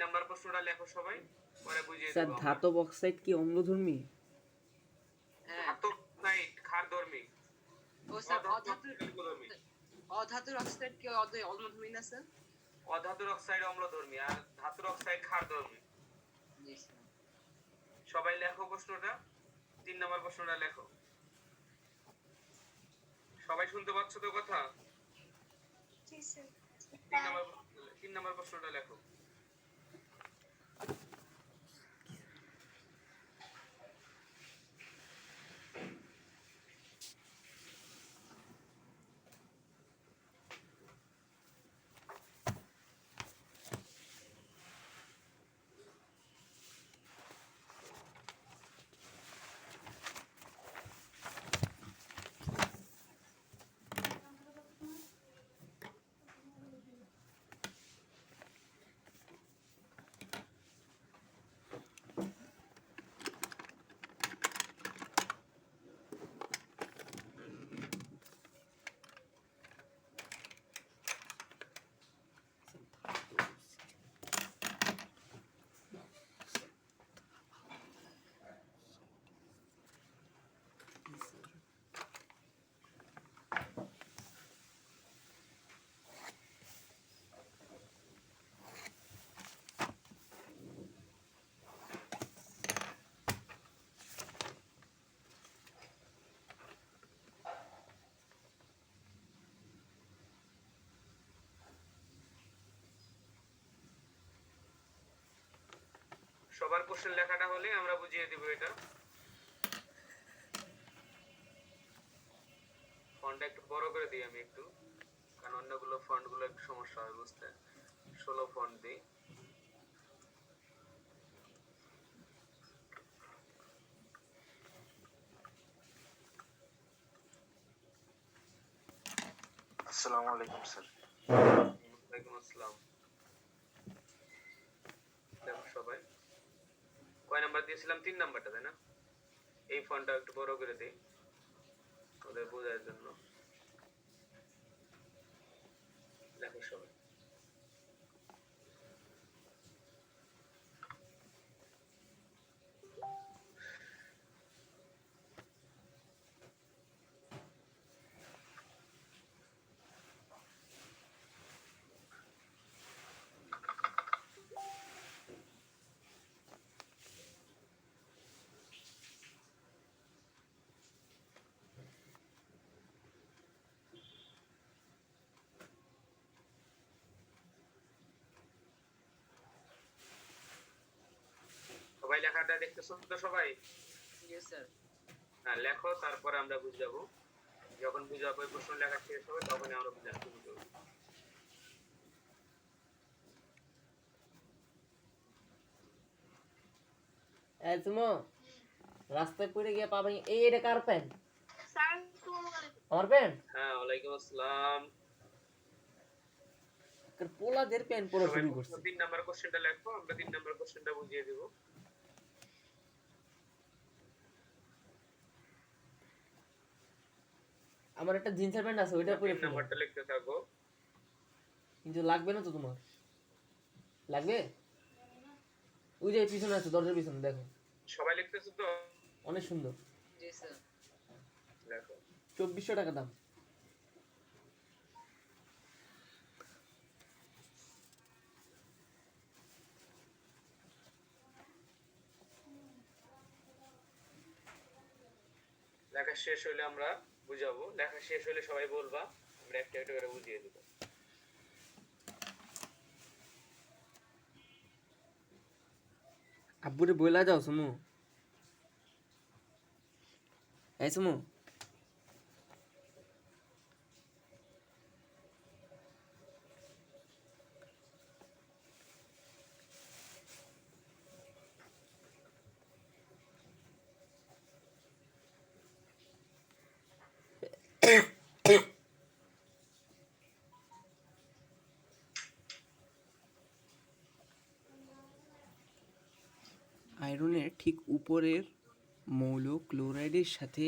Number প্রশ্নটা লেখো সবাই, পরে বুঝিয়ে স্যার দেব। ধাতব অক্সাইড কি অম্লধর্মী? ধাতব অক্সাইড ক্ষারধর্মী। ও স্যার অধাতুর অক্সাইড কি অম্লধর্মী না স্যার? অধাতুর অক্সাইড অম্লধর্মী আর ধাতুর অক্সাইড ক্ষারধর্মী। জি স্যার। সবাই লেখো প্রশ্নটা, 3 নাম্বার প্রশ্নটা লেখো। সবাই শুনতে পাচ্ছ তো কথা? জি স্যার। 3 নাম্বার প্রশ্নটা লেখো। সবার কোশ্চেন লেখাটা হলে আমরা বুঝিয়ে দিব এটা। ফন্টটা একটু বড় করে দিই আমি একটু, কারণ অন্যগুলো ফন্টগুলো একটু সমস্যা হয় বুঝতে। 16 ফন্ট দিই। আসসালামু আলাইকুম স্যার। ওয়ালাইকুম আসসালাম। দেখো সবাই, কয় নাম্বার দিয়েছিলাম? 3 নাম্বারটা, তাই না? এই ফন্টটা একটু বড় করে দিই ওদের বোঝার জন্য। লেখো সবাই। সবাই লেখাটা দেখতেছো তো সবাই? জি স্যার। হ্যাঁ লেখো, তারপরে আমরা বুঝাবো। যখন বুঝাবো প্রশ্ন লেখা শেষ হবে তখনই আমরা বুঝাতে শুরু করবো। এই সুমো, রাস্তায় পড়ে গিয়ে পাবেন। এটা কার প্যান্ট? স্যার আসসালামু আলাইকুম। আমার প্যান্ট? হ্যাঁ ওয়ালাইকুম আসসালাম। পোলাদের প্যান্ট পরা শুরু করছে। 3 নাম্বার কোশ্চেনটা লেখো, আমরা 3 নাম্বার কোশ্চেনটা বুঝিয়ে দেব। আমার একটা জিন্সের প্যান্ট আছে, ওইটা পরে 3 নাম্বারটা লিখতে থাকো। কিন্তু লাগবে না তো তোমার? লাগবে? ওই যে পিছনে আছে, দরজার পিছনে দেখো। সবাই লিখতেছো তো? অনেক সুন্দর। জি স্যার। লেখো। 2400 টাকা দাম। লেখা শেষ হলে আমরা বুঝাবো। লেখা শেষ হলে সবাই বলবা, আমরা একটা একটা করে বুঝিয়ে দেব। আব্বুরে বইলা যাও সুমু। এই সুমু, আয়রনের ঠিক উপরের মৌল ক্লোরাইডের সাথে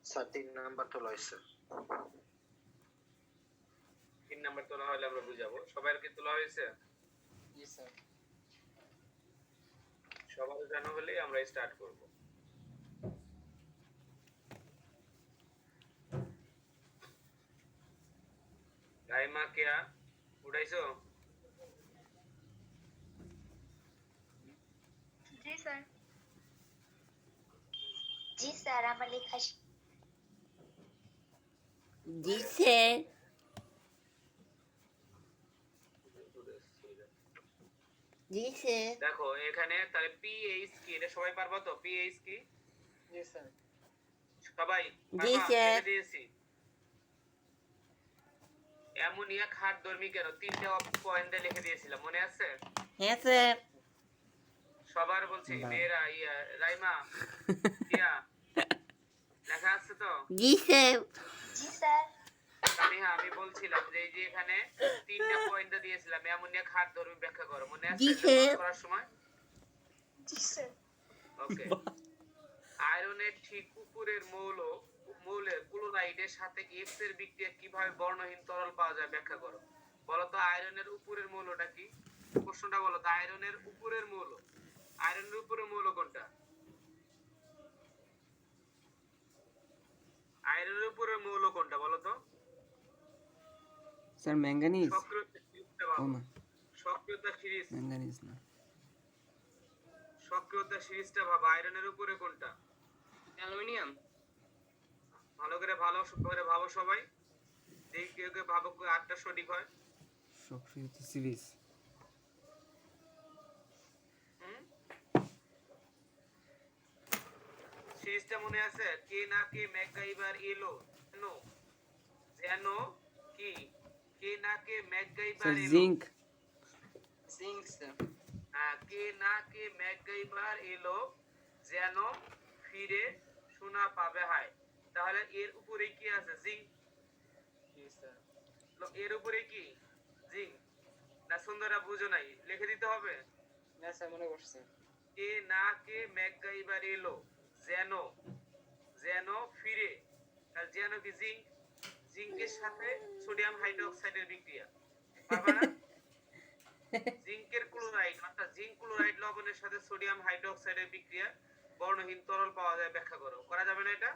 স্যার 3 নাম্বার তোলা হয়েছে। 3 নাম্বার তোলা হলে আমরা বুঝাবো। সবার কি তোলা হয়েছে? জি স্যার। সবার জানা হলে আমরা স্টার্ট করব। রাইমা কেয়া উঠাইছো? জি স্যার। জি স্যার, আমার লেখা জি স্যার। জি স্যার। দেখো এখানে তাহলে পিএইচ কি, এটা সবাই পারবা তো? পিএইচ কি জি স্যার। সবাই জি পারবা? স্যার। লিখে দিয়েছি। অ্যামোনিয়া ক্ষারধর্মী কেন, 3টে পয়েন্টে লিখে দিয়েছিলাম, মনে আছে? হ্যাঁ স্যার। সবার বলছি, মেয়েরা রাইমা কিয়া লেখা আছে তো? জি স্যার। জি স্যার। হ্যাঁ আমি বলছিলাম যে এই যে এখানে 3টা পয়েন্ট দিয়েছিলাম, অ্যামোনিয়া ক্ষারধর্মী ব্যাখ্যা করো, মনে আছে জি স্যার। করার সময়? জি স্যার। ওকে। আয়রনের ঠিক উপরের মৌলের ক্লোরাইডের সাথে এক্স এর বিক্রিয়া কিভাবে বর্ণহীন তরল পাওয়া যায় ব্যাখ্যা করো। বলো তো আয়রনের উপরের মৌলটা কি? প্রশ্নটা বলো তো, আয়রনের উপরের মৌল, আয়রনের উপরের মৌল কোনটা? আয়রনের উপরের মৌল কোনটা বলো তো? Sir manganese. সক্রিয়তা সিরিজটা ও ভাবো। না, সক্রিয়তা সিরিজ, ম্যাঙ্গানিজ না। সক্রিয়তা সিরিজটা ভাবো, আয়রনের উপরে কোনটা? অ্যালুমিনিয়াম। ভালো করে ভাবো সবাই, দেখি কেউ কেউ ভাবো আটটা সঠিক হয়। সক্রিয়তা সিরিজ। হুম? সিরিজটা মনে আছে? কে না কে ম্যাকগাইভার এলো নো, যেন কি, কে না কে ম্যাকগাইভার স্যার এলো। জিঙ্ক। Zinc sir. হ্যাঁ, কে না কে ম্যাকগাইভার এলো, যেন ফিরে সোনা পাবে হায়। তাহলে এর উপরে কি আছে? জিঙ্ক। জি স্যার। এর উপরে কি? জিঙ্ক। না সুন্দরা বুঝো নাই, লিখে দিতে হবে। না স্যার, মনে করছে। কে না কে ম্যাকগাইভার এলো, যেন, যেন ফিরে, তাহলে যেন কি জিঙ্ক, জিঙ্কের সাথে সোডিয়াম হাইড্রোক্সাইডের বিক্রিয়া, পারবা না? জিঙ্কের ক্লোরাইড অর্থাৎ জিঙ্ক ক্লোরাইড লবণের সাথে সোডিয়াম হাইড্রোক্সাইডের বিক্রিয়া বর্ণহীন তরল পাওয়া যায়, ব্যাখ্যা করো। করা যাবে না এটা?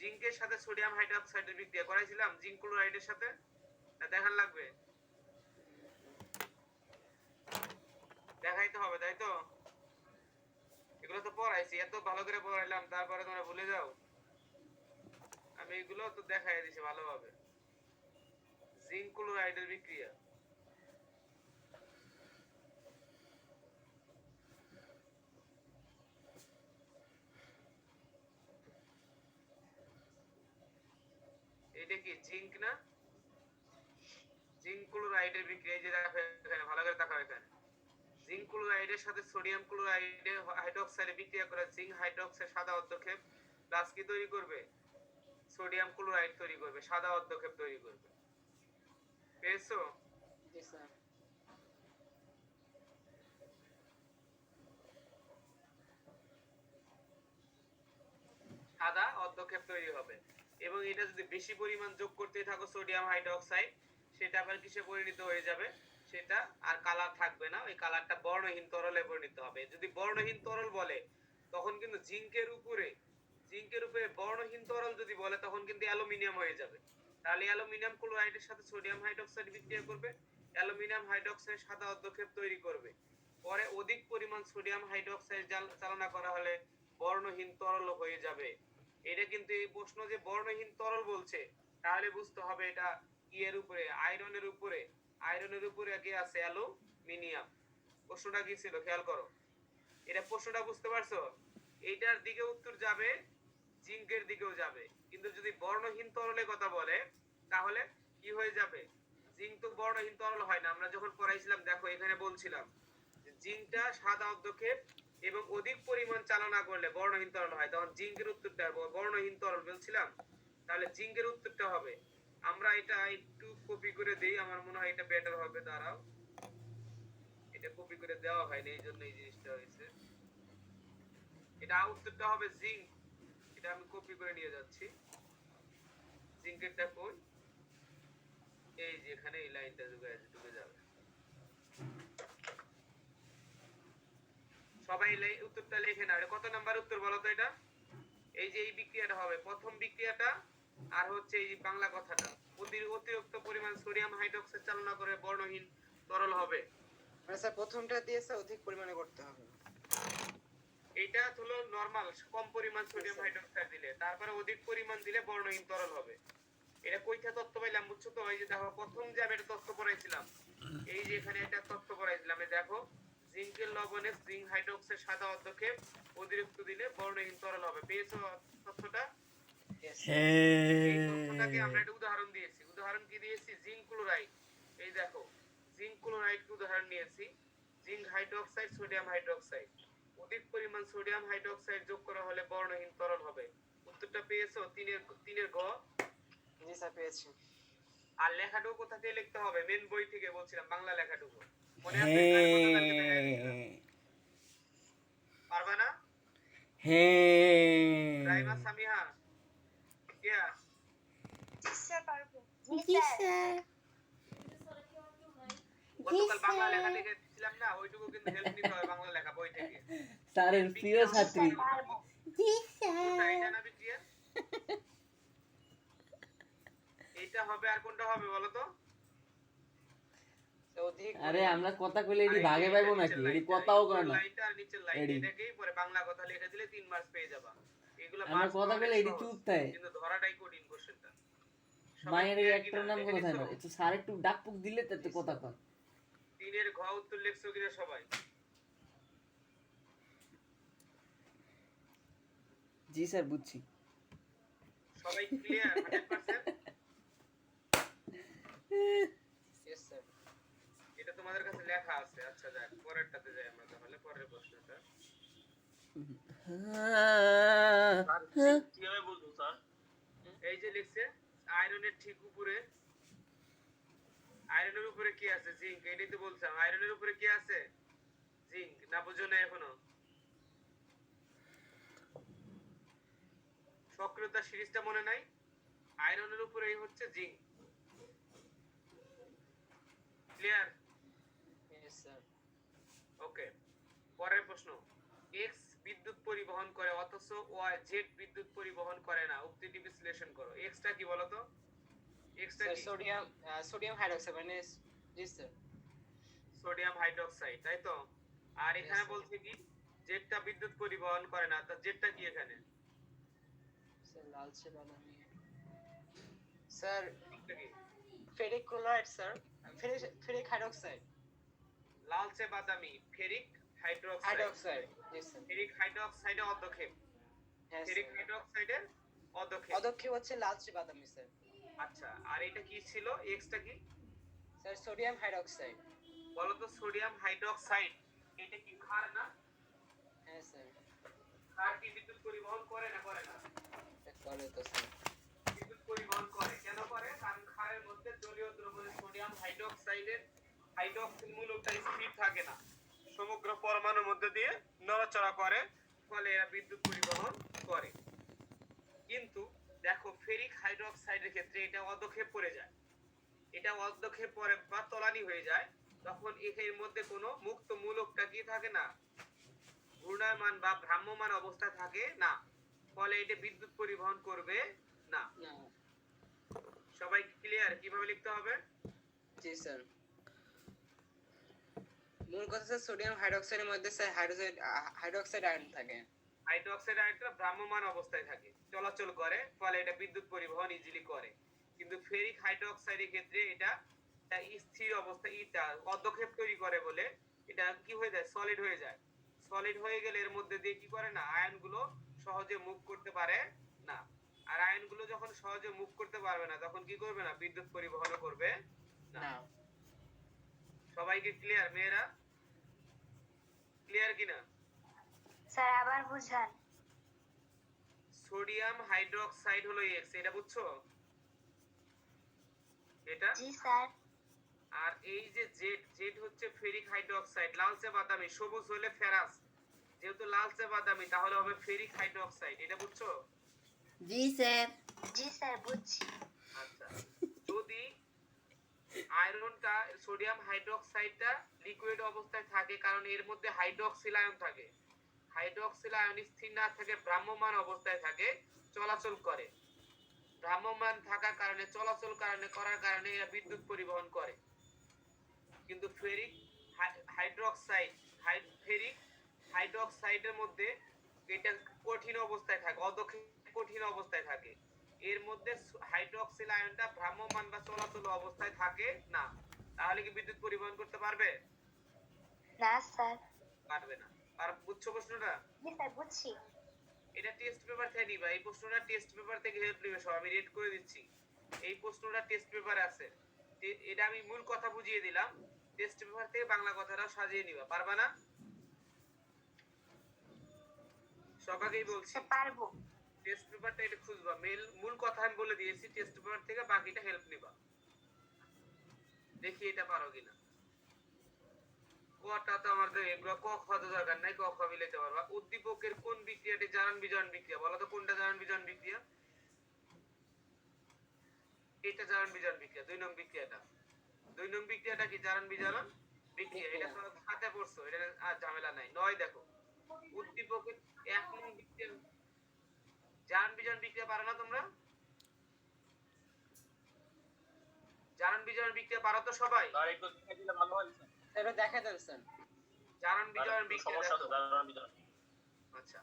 জিঙ্কের সাথে সোডিয়াম হাইড্রোক্সাইডের বিক্রিয়া করাইছিলাম জিঙ্ক ক্লোরাইডের সাথে, না দেখান লাগবে? দেখাইতে হবে তাই তো? এগুলো তো পড়াইছি, এত ভালো করে পড়াইলাম, তারপরে তোমরা ভুলে যাও? আমি এগুলো তো দেখাই দিছি ভালোভাবে। জিঙ্ক ক্লোরাইডের বিক্রিয়া, এটা কি জিঙ্ক না? জিঙ্ক ক্লোরাইডের বিক্রিয়া, এই যে দেখো এখানে, ভালো করে তাকাও এখানে, জিঙ্ক ক্লোরাইডের সাথে সোডিয়াম ক্লোরাইডের হাইড্রোক্সাইডে বিক্রিয়া করে জিঙ্ক হাইড্রোক্সাইড সাদা অর্ধক্ষেপ প্লাস কি তৈরি করবে? সোডিয়াম ক্লোরাইড তৈরি করবে, সাদা অর্ধক্ষেপ তৈরি করবে। পেয়েছো? জি স্যার। সাদা অর্ধক্ষেপ তৈরি হবে, এবং এটা যদি বেশি পরিমাণ যোগ করতে থাকো সোডিয়াম হাইড্রোক্সাইড, সেটা আবার কিসে পরিণত হয়ে যাবে? সেটা আর কালার থাকবে না, ওই কালারটা বর্ণহীন তরলে পরিণত হবে। যদি বর্ণহীন তরল বলে তখন কিন্তু জিঙ্কের উপরে বর্ণহীন তরল যদি বলে তখন কিন্তু অ্যালুমিনিয়াম হয়ে যাবে। তাহলে অ্যালুমিনিয়াম ক্লোরাইডের সাথে সোডিয়াম হাইড্রোক্সাইড বিক্রিয়া করবে, অ্যালুমিনিয়াম হাইড্রোক্সাইড সাদা অর্ধক্ষেপ তৈরি করবে। পরে অধিক পরিমাণ সোডিয়াম হাইড্রোক্সাইড চালনা করা হলে বর্ণহীন তরল হয়ে যাবে। এটা কিন্তু এই প্রশ্ন যে বর্ণহীন তরল বলছে, তাহলে বুঝতে হবে এটা কি এর উপরে? আয়রনের উপরে। আয়রনের উপরে কি আছে? অ্যালুমিনিয়াম। প্রশ্নটা কি ছিল খেয়াল করো, এটা প্রশ্নটা বুঝতে পারছো? এইটার দিকে উত্তর যাবে, জিঙ্কের দিকেও যাবে। কিন্তু যদি বর্ণহীন তরলের কথা বলে তাহলে কি হয়ে যাবে? জিঙ্ক তো বর্ণহীন তরল হয় না, আমরা যখন পড়াইছিলাম দেখো এখানে বলছিলাম যে জিঙ্কটা সাদা অর্ধক্ষেপ এবং অধিক পরিমাণ চালনা করলে বর্ণহীন তরল হয়, তখন জিঙ্কের উত্তরটা বর্ণহীন তরল বলছিলাম। তাহলে জিঙ্কের উত্তরটা হবে, আমরা এটা একটু কপি করে দেই, আমার মনে হয় এটা বেটার হবে। দাঁড়াও, এটা কপি করে দেওয়া হয়নি, এই জন্য এই জিনিসটা হয়েছে। এটা উত্তরটা হবে জিঙ্ক। এটা আমি কপি করে নিয়ে যাচ্ছি। জিঙ্কেরটা কই? এই যে এখানে এই লাইনটা ঢুকে যাবে। সবাই উত্তরটা লিখে নাও। এটা কত নাম্বার উত্তর বলো তো এটা? এই যে এই বিক্রিয়াটা হবে প্রথম বিক্রিয়াটা, আর হচ্ছে এই বাংলা কথাটা। অতিরিক্ত পরিমাণ সোডিয়াম হাইড্রোক্সাইড চালনা করে বর্ণহীন তরল হবে। মানে স্যার প্রথমটা দিয়ে স্যার অধিক পরিমাণে করতে হবে। এটা হলো নরমাল কম পরিমাণ সোডিয়াম হাইড্রোক্সাইড দিলে, তারপরে অধিক পরিমাণ দিলে বর্ণহীন তরল হবে। এটা কইটা তথ্য পাইলাম বুঝছো তো? এই যে দেখো প্রথম যে আমি একটা তথ্য পড়াইছিলাম, এই যে এখানে একটা তথ্য পড়াইছিলাম, এই দেখো জিঙ্কের লবণে জিঙ্ক হাইড্রোক্সাইড সাদা অধ্যক্ষেপ অতিরিক্ত দিলে বর্ণহীন তরল হবে। পেয়েছো তথ্যটা? এই তথ্যটাকে আমরা একটা উদাহরণ দিয়েছি। উদাহরণ কি দিয়েছি? Zinc chloride. এই দেখো জিঙ্ক ক্লোরাইড কে উদাহরণ নিয়েছি। জিঙ্ক হাইড্রোক্সাইড সোডিয়াম হাইড্রোক্সাইড, অধিক পরিমাণ সোডিয়াম হাইড্রোক্সাইড যোগ করা হলে বর্ণহীন তরল হবে। উত্তরটা পেয়েছো? তিনের গ। জি স্যার পেয়েছি। আর লেখাটুকু কোথা থেকে লিখতে হবে? মেন বই থেকে বলছিলাম, বাংলা লেখাটুকু মনে আছে? পারবা না? রাইমা সামিহা কিয়া? জি স্যার পারবো। জি স্যার। গতকাল বাংলা লেখা লিখেছিলাম না, ওইটুকু কিন্তু হেল্প নিতে হবে বাংলা লেখা বই থেকে। স্যারের প্রিয় ছাত্রী। পারবো। জি কোনটা এটা স্যার। না বিক্রিয়া? এইটা হবে আর কোনটা হবে বলো তো? অধিক আরে আমরা কথা কইলে এডি ভাগে পাইবো নাকি? এডি কথাও কয় না। লাইনটা আর নিচের লাইন এডি। এটাকেই পরে বাংলা কথা লিখে দিলে 3 মার্কস পেয়ে যাবা। এগুলো আমরা মার্কস কথা কইলে এডি চুপ থাকে। কিন্তু ধরাটাই কঠিন কোশ্চেনটা। মায়ের এই একটার নাম কোথায় না? একটু স্যার একটু ডাকপুক দিলে তাতে কথা কয়। তিনের ঘ উত্তর লিখছো কিনা সবাই? জি স্যার বুঝছি। সবাই ক্লিয়ার 100%? Yes sir. এটা তোমাদের কাছে লেখা আছে। আচ্ছা যাক, পরেরটাতে যাই আমরা তাহলে। পরের প্রশ্নটা কিভাবে বুঝবো স্যার? এই যে লিখছে আয়রনের ঠিক উপরে, আয়রনের উপরে কি আছে? জিঙ্ক। এটাই তো বলছিলাম, আয়রনের উপরে কি আছে? জিঙ্ক। না বুঝো না এখনো? সক্রিয়তা সিরিজটা মনে নাই? আয়রনের উপরেই হচ্ছে জিঙ্ক। ক্লিয়ার? Yes sir. ওকে, পরের প্রশ্ন। এক্স বিদ্যুৎ পরিবহন করে অথচ ওয়াই জেড বিদ্যুৎ পরিবহন করে না, উক্তিটি বিশ্লেষণ করো। এক্সটা কি বলো তো? এক্সটা স্যার কি? সোডিয়াম হাইড্রোক্সাইড মানে জি স্যার। সোডিয়াম হাইড্রোক্সাইড, তাই তো? আর এখানে Yes, sir. বলছে কি জেডটা বিদ্যুৎ পরিবহন করে না, তা জেডটা কি এখানে? স্যার লালচে বাদামি। স্যার জেডটা কি? Ferric chloride sir. Ferric hydroxide. লালচে বাদামি ফেরিক হাইড্রোক্সাইড। হাইড্রোক্সাইড। জি স্যার। ফেরিক হাইড্রোক্সাইডের অধ্যক্ষেপ। হ্যাঁ ফেরিক স্যার। হাইড্রোক্সাইডের অধ্যক্ষেপ। অধ্যক্ষেপ হচ্ছে লালচে বাদামি স্যার। আচ্ছা, আর এটা কি ছিল? এক্সটা কি স্যার সোডিয়াম হাইড্রোক্সাইড। বলো তো? Sodium hydroxide. এটা কি ক্ষার না? হ্যাঁ স্যার। ক্ষার কি বিদ্যুৎ পরিবহন করে না করে না? করে তো স্যার। বিদ্যুৎ পরিবহন করে। কেন করে? কারণ ক্ষারের মধ্যে জলীয় দ্রবণে সোডিয়াম হাইড্রোক্সাইডের হাইড্রোক্সিল মূলকটা স্থির থাকে না, সমগ্র পরমাণুর মধ্যে দিয়ে নড়াচড়া করে, ফলে এরা বিদ্যুৎ পরিবহন করে। কিন্তু দেখো ফেরিক হাইড্রোক্সাইডের ক্ষেত্রে এটা অদক্ষেপ পড়ে যায়। এটা অদক্ষেপ পরে বা তলানি হয়ে যায়, তখন এর মধ্যে কোনো মুক্ত মূলকটা কি থাকে না, ঘূর্ণায়মান বা ভ্রাম্যমান অবস্থা থাকে না, ফলে এটা বিদ্যুৎ পরিবহন করবে না। না। সবাই ক্লিয়ার কিভাবে লিখতে হবে? জি স্যার। মূল কথা স্যার সোডিয়াম হাইড্রোক্সাইডের মধ্যে স্যার হাইড্রোক্সাইড আয়ন থাকে। হাইড্রোক্সাইড আয়নটা ভ্রাম্যমান অবস্থায় থাকে, চলাচল করে, ফলে এটা বিদ্যুৎ পরিবহন ইজিলি করে। কিন্তু ফেরিক হাইড্রোক্সাইডের ক্ষেত্রে এটা স্থির অবস্থায় অদক্ষেপ তৈরি করে বলে এটা কি হয়ে যায়? সলিড হয়ে যায়। সলিড হয়ে গেলে এর মধ্যে দিয়ে কি করে না, আয়নগুলো সহজে মুভ করতে পারে না। আর আয়নগুলো যখন সহজে মুভ করতে পারবে না, তখন কি করবে না? বিদ্যুৎ পরিবহন করবে না। না। সবাইকে ক্লিয়ার? মেয়েরা ক্লিয়ার কিনা? স্যার আবার বুঝান। সোডিয়াম হাইড্রোক্সাইড হলো এক্স, এটা বুঝছো? এটা। জি স্যার। আর এই যে জেড, জেড হচ্ছে ফেরিক হাইড্রোক্সাইড, লালচে বাদামি, সবুজ হলে ফেরাস। যেহেতু লালচে বাদামি তাহলে হবে ফেরিক হাইড্রোক্সাইড, এটা বুঝছো? জি স্যার। জি স্যার বুঝছি। আচ্ছা, যদি আয়রনটা সোডিয়াম হাইড্রোক্সাইডটা লিকুইড অবস্থায় থাকে, কারণ এর মধ্যে হাইড্রোক্সিল আয়ন থাকে, হাইড্রোক্সিল আয়ন স্থির না থেকে ভ্রাম্যমাণ অবস্থায় থাকে, চলাচল করে। ভ্রাম্যমাণ থাকার কারণে চলাচল করার কারণে এরা বিদ্যুৎ পরিবহন করে। কিন্তু ফেরিক হাইড্রোক্সাইড ফেরিক হাইড্রোক্সাইডের মধ্যে এটা কঠিন অবস্থায় থাকে, অদক্ষিণ কঠিন অবস্থায় থাকে। এর মধ্যে হাইড্রোক্সিল আয়নটা ভ্রাম্যমাণ বা চলাচল অবস্থায় থাকে না। তাহলে কি বিদ্যুৎ পরিবহন করতে পারবে? না স্যার। পারবে না। আর বুঝছো প্রশ্নটা? জি স্যার বুঝছি। এটা টেস্ট পেপার থেকে নিবা, এই প্রশ্নটা টেস্ট পেপার থেকে হেল্প নিবে সব, আমি রেড করে দিচ্ছি। এই প্রশ্নটা টেস্ট পেপারে আছে, এটা আমি মূল কথা বুঝিয়ে দিলাম, টেস্ট পেপার থেকে বাংলা কথাটাও সাজিয়ে নিবা। পারবা না? সবাইকেই বলছি পারবো। টেস্ট পেপারটা এটা খুঁজবা, মূল কথা আমি বলে দিয়েছি, টেস্ট পেপার থেকে বাকিটা হেল্প নিবা। দেখি এটা পারো কিনা। কটা তো আমাদের এগুলো ক খ তো দরকার নাই, ক খ মিলাইতে পারবা। উদ্দীপকের কোন বিক্রিয়াটি জারণ বিজারণ বিক্রিয়া? বলো তো কোনটা জারণ বিজারণ বিক্রিয়া? এটা জারণ বিজারণ বিক্রিয়া, 2 নং বিক্রিয়াটা। 2 নং বিক্রিয়াটা কি? জারণ বিজারণ বিক্রিয়া। এটা তো খাতে পড়ছো, এটা আর ঝামেলা নাই। 9 দেখো, উদ্দীপকের 1 নং বিক্রিয়া জারণ বিজারণ বিক্রিয়া পারো না তোমরা? জারণ বিজারণ বিক্রিয়া পারো তো সবাই? স্যার একটু দেখাই দিলে ভালো হয় স্যার। এটা দেখা দেন স্যার। জারণ বিজারণ বিক্রিয়া সমস্যা তো দেখো। জারণ বিজারণ। আচ্ছা,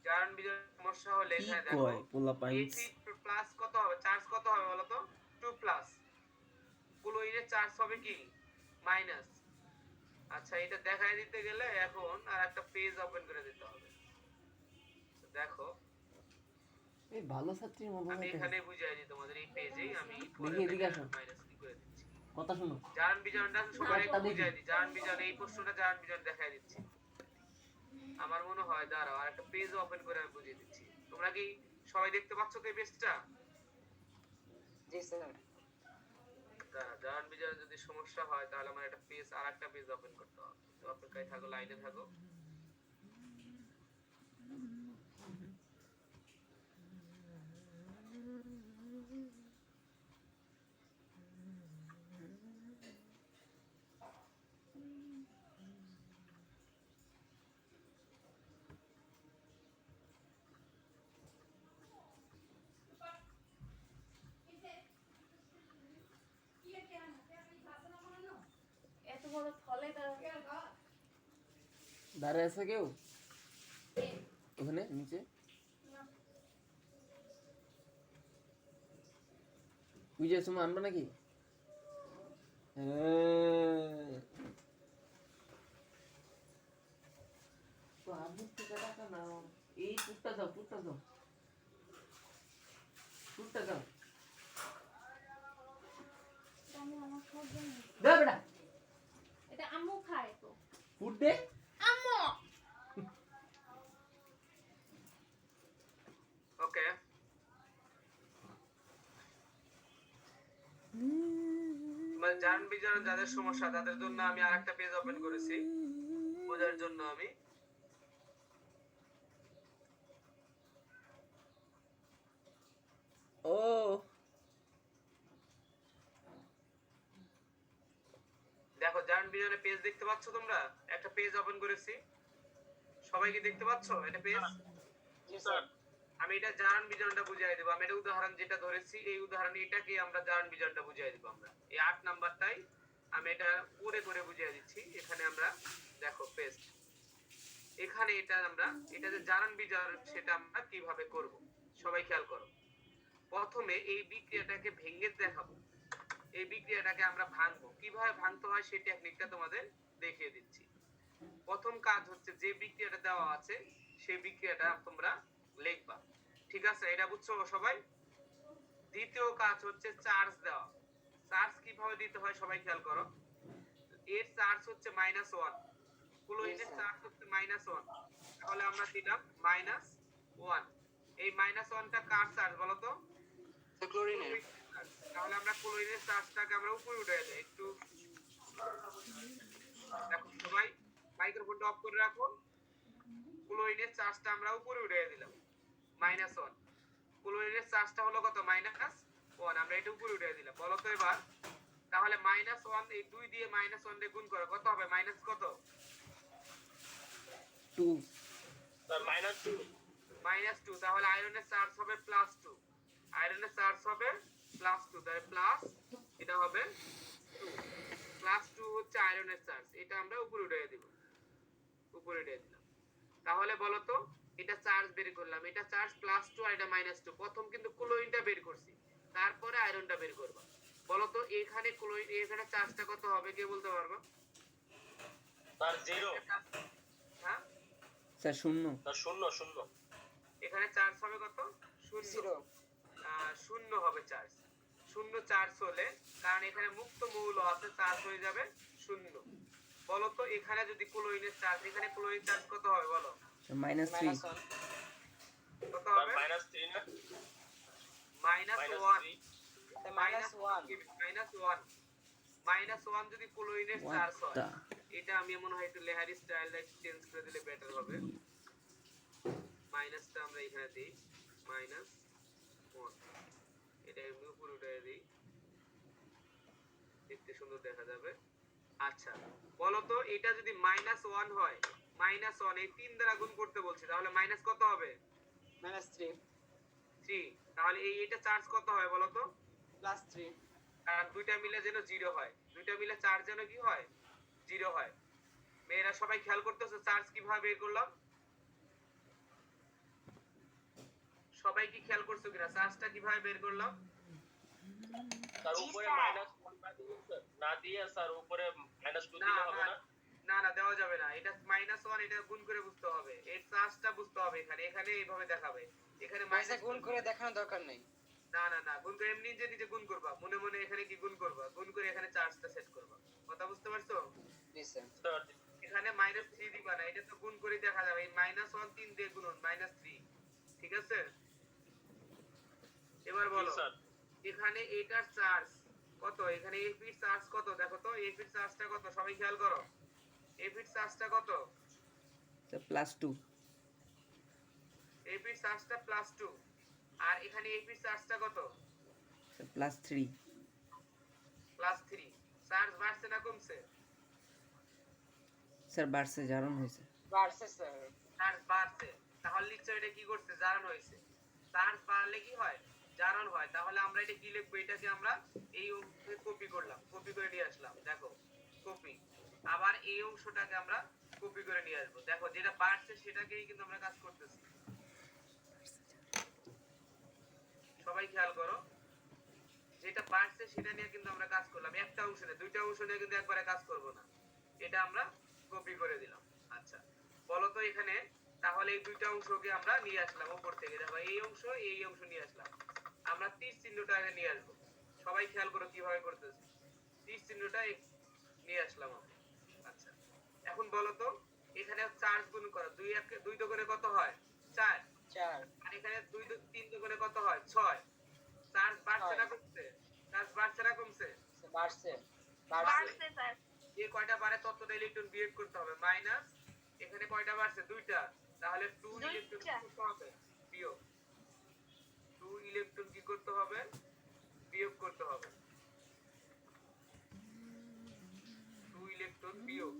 জারণ বিজারণ সমস্যা হলে কি এখানে দেখো কয় পোলা পাইন্স? AC প্লাস কত হবে? চার্জ কত হবে বলো তো? 2 প্লাস। ক্লোরিনের চার্জ হবে কি? মাইনাস। আচ্ছা, এটা দেখাই দিতে গেলে এখন আর একটা পেজ ওপেন করে দিতে হবে। দেখো, এই ভালো ছাত্রীর মতো আমি হইতে এখানে বুঝাই দিই তোমাদের, এই পেজেই আমি দেখি এদিকে আসো। মাইনাস কি করে দিচ্ছি। কথা শুনো। জারণ বিজারণটা সবাই একটা দেখি। বুঝাই দিই। জারণ বিজারণ, এই প্রশ্নটা জারণ বিজারণ দেখাই দিচ্ছি। আমার মনে হয় দাঁড়াও আর একটা পেজ ওপেন করে আমি বুঝিয়ে দিচ্ছি। তোমরা কি সবাই দেখতে পাচ্ছ তো এই পেজটা? জি স্যার। জারণ বিজারণ যদি সমস্যা হয় তাহলে আমার একটা পেজ, আর একটা পেজ ওপেন করতে হবে। তো অপেক্ষায় থাকো, লাইনে থাকো। এত বড় থলে দাঁড়ায় আছে কেউ ওখানে নিচে? বুঝে সময় আনবা নাকি? তো আমি থেকে টাকা নাও, এই পুটটা দাও, পুটটা দাও, পুটটা দাও। আমি আমার সব জানি। দাও বেটা, এটা আম্মু খায় তো। পুট দে। আম্মু ওকে, জারণ বিজারণ যাদের সমস্যা তাদের জন্য আমি আরেকটা পেজ ওপেন করেছি বোঝার জন্য। আমি ও দেখো, জারণ বিজারণের পেজ দেখতে পাচ্ছ তোমরা? একটা পেজ ওপেন করেছি, সবাই কি দেখতে পাচ্ছ এটা পেজ? জি স্যার। আমি এটা জারণ বিজারণটা বুঝিয়ে দেব। আমি এটা উদাহরণ যেটা ধরেছি, এই উদাহরণে এটাকে আমরা জারণ বিজারণটা বুঝিয়ে দেব। আমরা এই 8 নাম্বারটাই আমি এটা করে করে বুঝিয়ে দিচ্ছি। এখানে আমরা দেখো পেজ, এখানে এটা আমরা এটা যে জারণ বিজারণ সেটা আমরা কিভাবে করব সবাই খেয়াল করো। প্রথমে এই বিক্রিয়াটাকে ভেঙে দেখাবো, এই বিক্রিয়াটাকে আমরা ভাঙবো। কিভাবে ভাঙতে হয় সেই টেকনিকটা তোমাদের দেখিয়ে দিচ্ছি। প্রথম কাজ হচ্ছে যে বিক্রিয়াটা দেওয়া আছে সেই বিক্রিয়াটা তোমরা লিখবা, ঠিক আছে? এটা বুঝছো সবাই? দ্বিতীয় কাজ হচ্ছে চার্জ দেওয়া। চার্জ কিভাবে দিতে হয় সবাই খেয়াল করো। এর চার্জ হচ্ছে -1, ক্লোরিনের চার্জ হচ্ছে -1, তাহলে আমরা দিলাম -1। এই -1টা কার চার্জ বলো তো? ক্লোরিনের। তাহলে আমরা ক্লোরিনের চার্জটাকে আমরা উপরে উঠিয়ে দেই। একটু দেখো সবাই মাইক্রোফোনটা অফ করে রাখো। ক্লোরিনের চার্জটা আমরা উপরে উঠিয়ে দিলাম -1। ক্লোরিনের চার্জটা হলো কত -1, আমরা এটা উপরে উঠিয়ে দিলাম। বলো তো এবার তাহলে -1 এই 2 দিয়ে -1 দিয়ে গুণ করো কত হবে মাইনাস কত 2 স্যার -2 -2, তাহলে আয়রনের চার্জ হবে +2, আয়রনের চার্জ হবে +2, তাহলে প্লাস এটা হবে 2, +2 হচ্ছে আয়রনের চার্জ, এটা আমরা উপরে উঠিয়ে দিব, উপরে উঠিয়ে দিলাম। তাহলে বলো তো এটা চার্জ বের করলাম, এটা চার্জ +2 আর এটা -2, প্রথম কিন্তু ক্লোরিনটা বের করছি, তারপরে আয়রনটা বের করবা। বলো তো এখানে ক্লোরিন এখানে চার্জটা কত হবে কে বলতে পারবো? স্যার 0 হ্যাঁ স্যার 0 স্যার 0 0 এখানে চার্জ হবে কত 0, 0 শূন্য হবে চার্জ, 0 চার্জ হলে কারণ এখানে মুক্ত মৌল আছে চার্জ হয়ে যাবে 0। বলো তো এখানে যদি ক্লোরিনের চার্জ, এখানে ক্লোরিন চার্জ কত হবে বলো? স্যার -3 কত স্যার হবে? -3 না -1 -1 -1 যদি ক্লোরিনের চার্জ হয়, the এটা আমি মনে হয় একটু লেহারি স্টাইলটা চেঞ্জ করে দিলে বেটার হবে। মাইনাসটা আমরা এখানে দেই -1, এটা এমনি উপরে উঠে দিই, দেখতে সুন্দর দেখা যাবে। আচ্ছা বলো তো এটা যদি -1 হয়, -1 এই 3 দ্বারা গুণ করতে বলছি, তাহলে মাইনাস কত হবে? -3 3, তাহলে এটা চার্জ কত হয় বলো তো? +3 কারণ দুইটা মিলে যেন 0 হয়, দুইটা মিলে চার্জ যেন কি হয় 0 হয়। মেয়েরা সবাই খেয়াল করতেছো চার্জ কিভাবে বের করলাম? সবাই কি খেয়াল করছো কিনা চার্জটা কিভাবে বের করলাম? স্যার জি, উপরে স্যার। -1 না দিয়ে স্যার উপরে -2 না দিলে হবে না না? না না দেওয়া যাবে না, এটা -1 এটা গুণ করে বুঝতে হবে, এর চার্জটা বুঝতে হবে, এখানে এখানে এইভাবে দেখাবে, এখানে মাইনাস মাইনাস গুণ করে দেখানোর দরকার নেই। না না না গুণ করে এমনি নিজে গুণ করবা, মনে মনে এখানে কি গুণ করবা, গুণ করে এখানে চার্জটা সেট করবা। কথা বুঝতে পারছো? জি স্যার। স্যার এখানে -3 দিবা না, এটা তো গুণ করে দেখা যাবে, এই -1 3 দিয়ে গুণন -3, ঠিক আছে? এবার বলো স্যার এখানে এটার চার্জ কত, এখানে এফির চার্জ কত দেখো তো, এফির চার্জটা কত সবাই খেয়াল করো, এফির চার্জটা কত? স্যার +2 এফির চার্জটা +2, আর এখানে এফির চার্জটা কত? স্যার +3 +3, চার্জ বাড়ছে না কমছে? স্যার বাড়ছে, জারণ হয়েছে। বাড়ছে স্যার। চার্জ বাড়ছে, তাহলে নিশ্চয়ই এটা কি করছে জারণ হয়েছে, চার্জ বাড়লে কি হয় জারণ হয়। তাহলে আমরা এটা কি লিখবো, এটাকে আমরা এই অংশে কপি করলাম, কপি করে নিয়ে আসলাম, দেখো কপি, আবার এই অংশটাকে আমরা কপি করে নিয়ে আসবো, দেখো যেটা বাড়ছে সেটাকেই কিন্তু আমরা কাজ করতেছি। সবাই খেয়াল করো যেটা বাড়ছে সেটা নিয়ে কিন্তু আমরা কাজ করলাম, একটা অংশ নিয়ে, দুইটা অংশ নিয়ে কিন্তু একবারে কাজ করব না, এটা আমরা কপি করে দিলাম। আচ্ছা বলো তো এখানে তাহলে এই দুইটা অংশকে আমরা নিয়ে আসলাম উপর থেকে, দেখো এই অংশ নিয়ে আসলাম, আমরা তীর চিহ্নটা আগে নিয়ে আসবো, সবাই খেয়াল করো কিভাবে করতেছি, তীর চিহ্নটা নিয়ে আসলাম আমরা। আচ্ছা এখন বলো তো এখানে চার্জ গুণ করো, 2 দোকানে কত হয় 4, 4 আর এখানে 3 দোকানে কত হয় 6, চার্জ বাড়ছে না কমছে? চার্জ বাড়ছে না কমছে? বাড়ছে। বাড়ছে স্যার। যে কয়টা বাড়ে ততটা ইলেকট্রন বিয়োগ করতে হবে, মাইনাস এখানে কয়টা বাড়ছে 2টা, তাহলে 2 ইলেকট্রন কি করতে হবে বিয়োগ, 2 ইলেকট্রন কি করতে হবে বিয়োগ করতে হবে, 2 ইলেকট্রন বিয়োগ,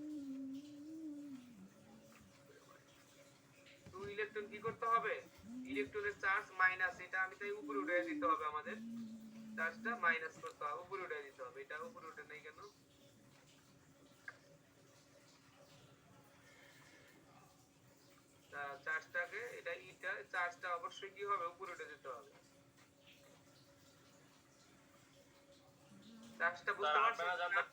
2 ইলেকট্রন কি করতে হবে, ইলেকট্রনের চার্জ মাইনাস, এটা আমি তাই উপরে উঠিয়ে দিতে হবে, আমাদের চার্জটা মাইনাস করতে হবে, উপরে উঠিয়ে দিতে হবে, এটা উপরে উঠে নাই কেন? চার্জটাকে এটা চার্জটা অবশ্যই কি হবে উপরে উঠে যেতে হবে, চার্জটা বুঝতে স্যার পারছো? আপনারা জানেন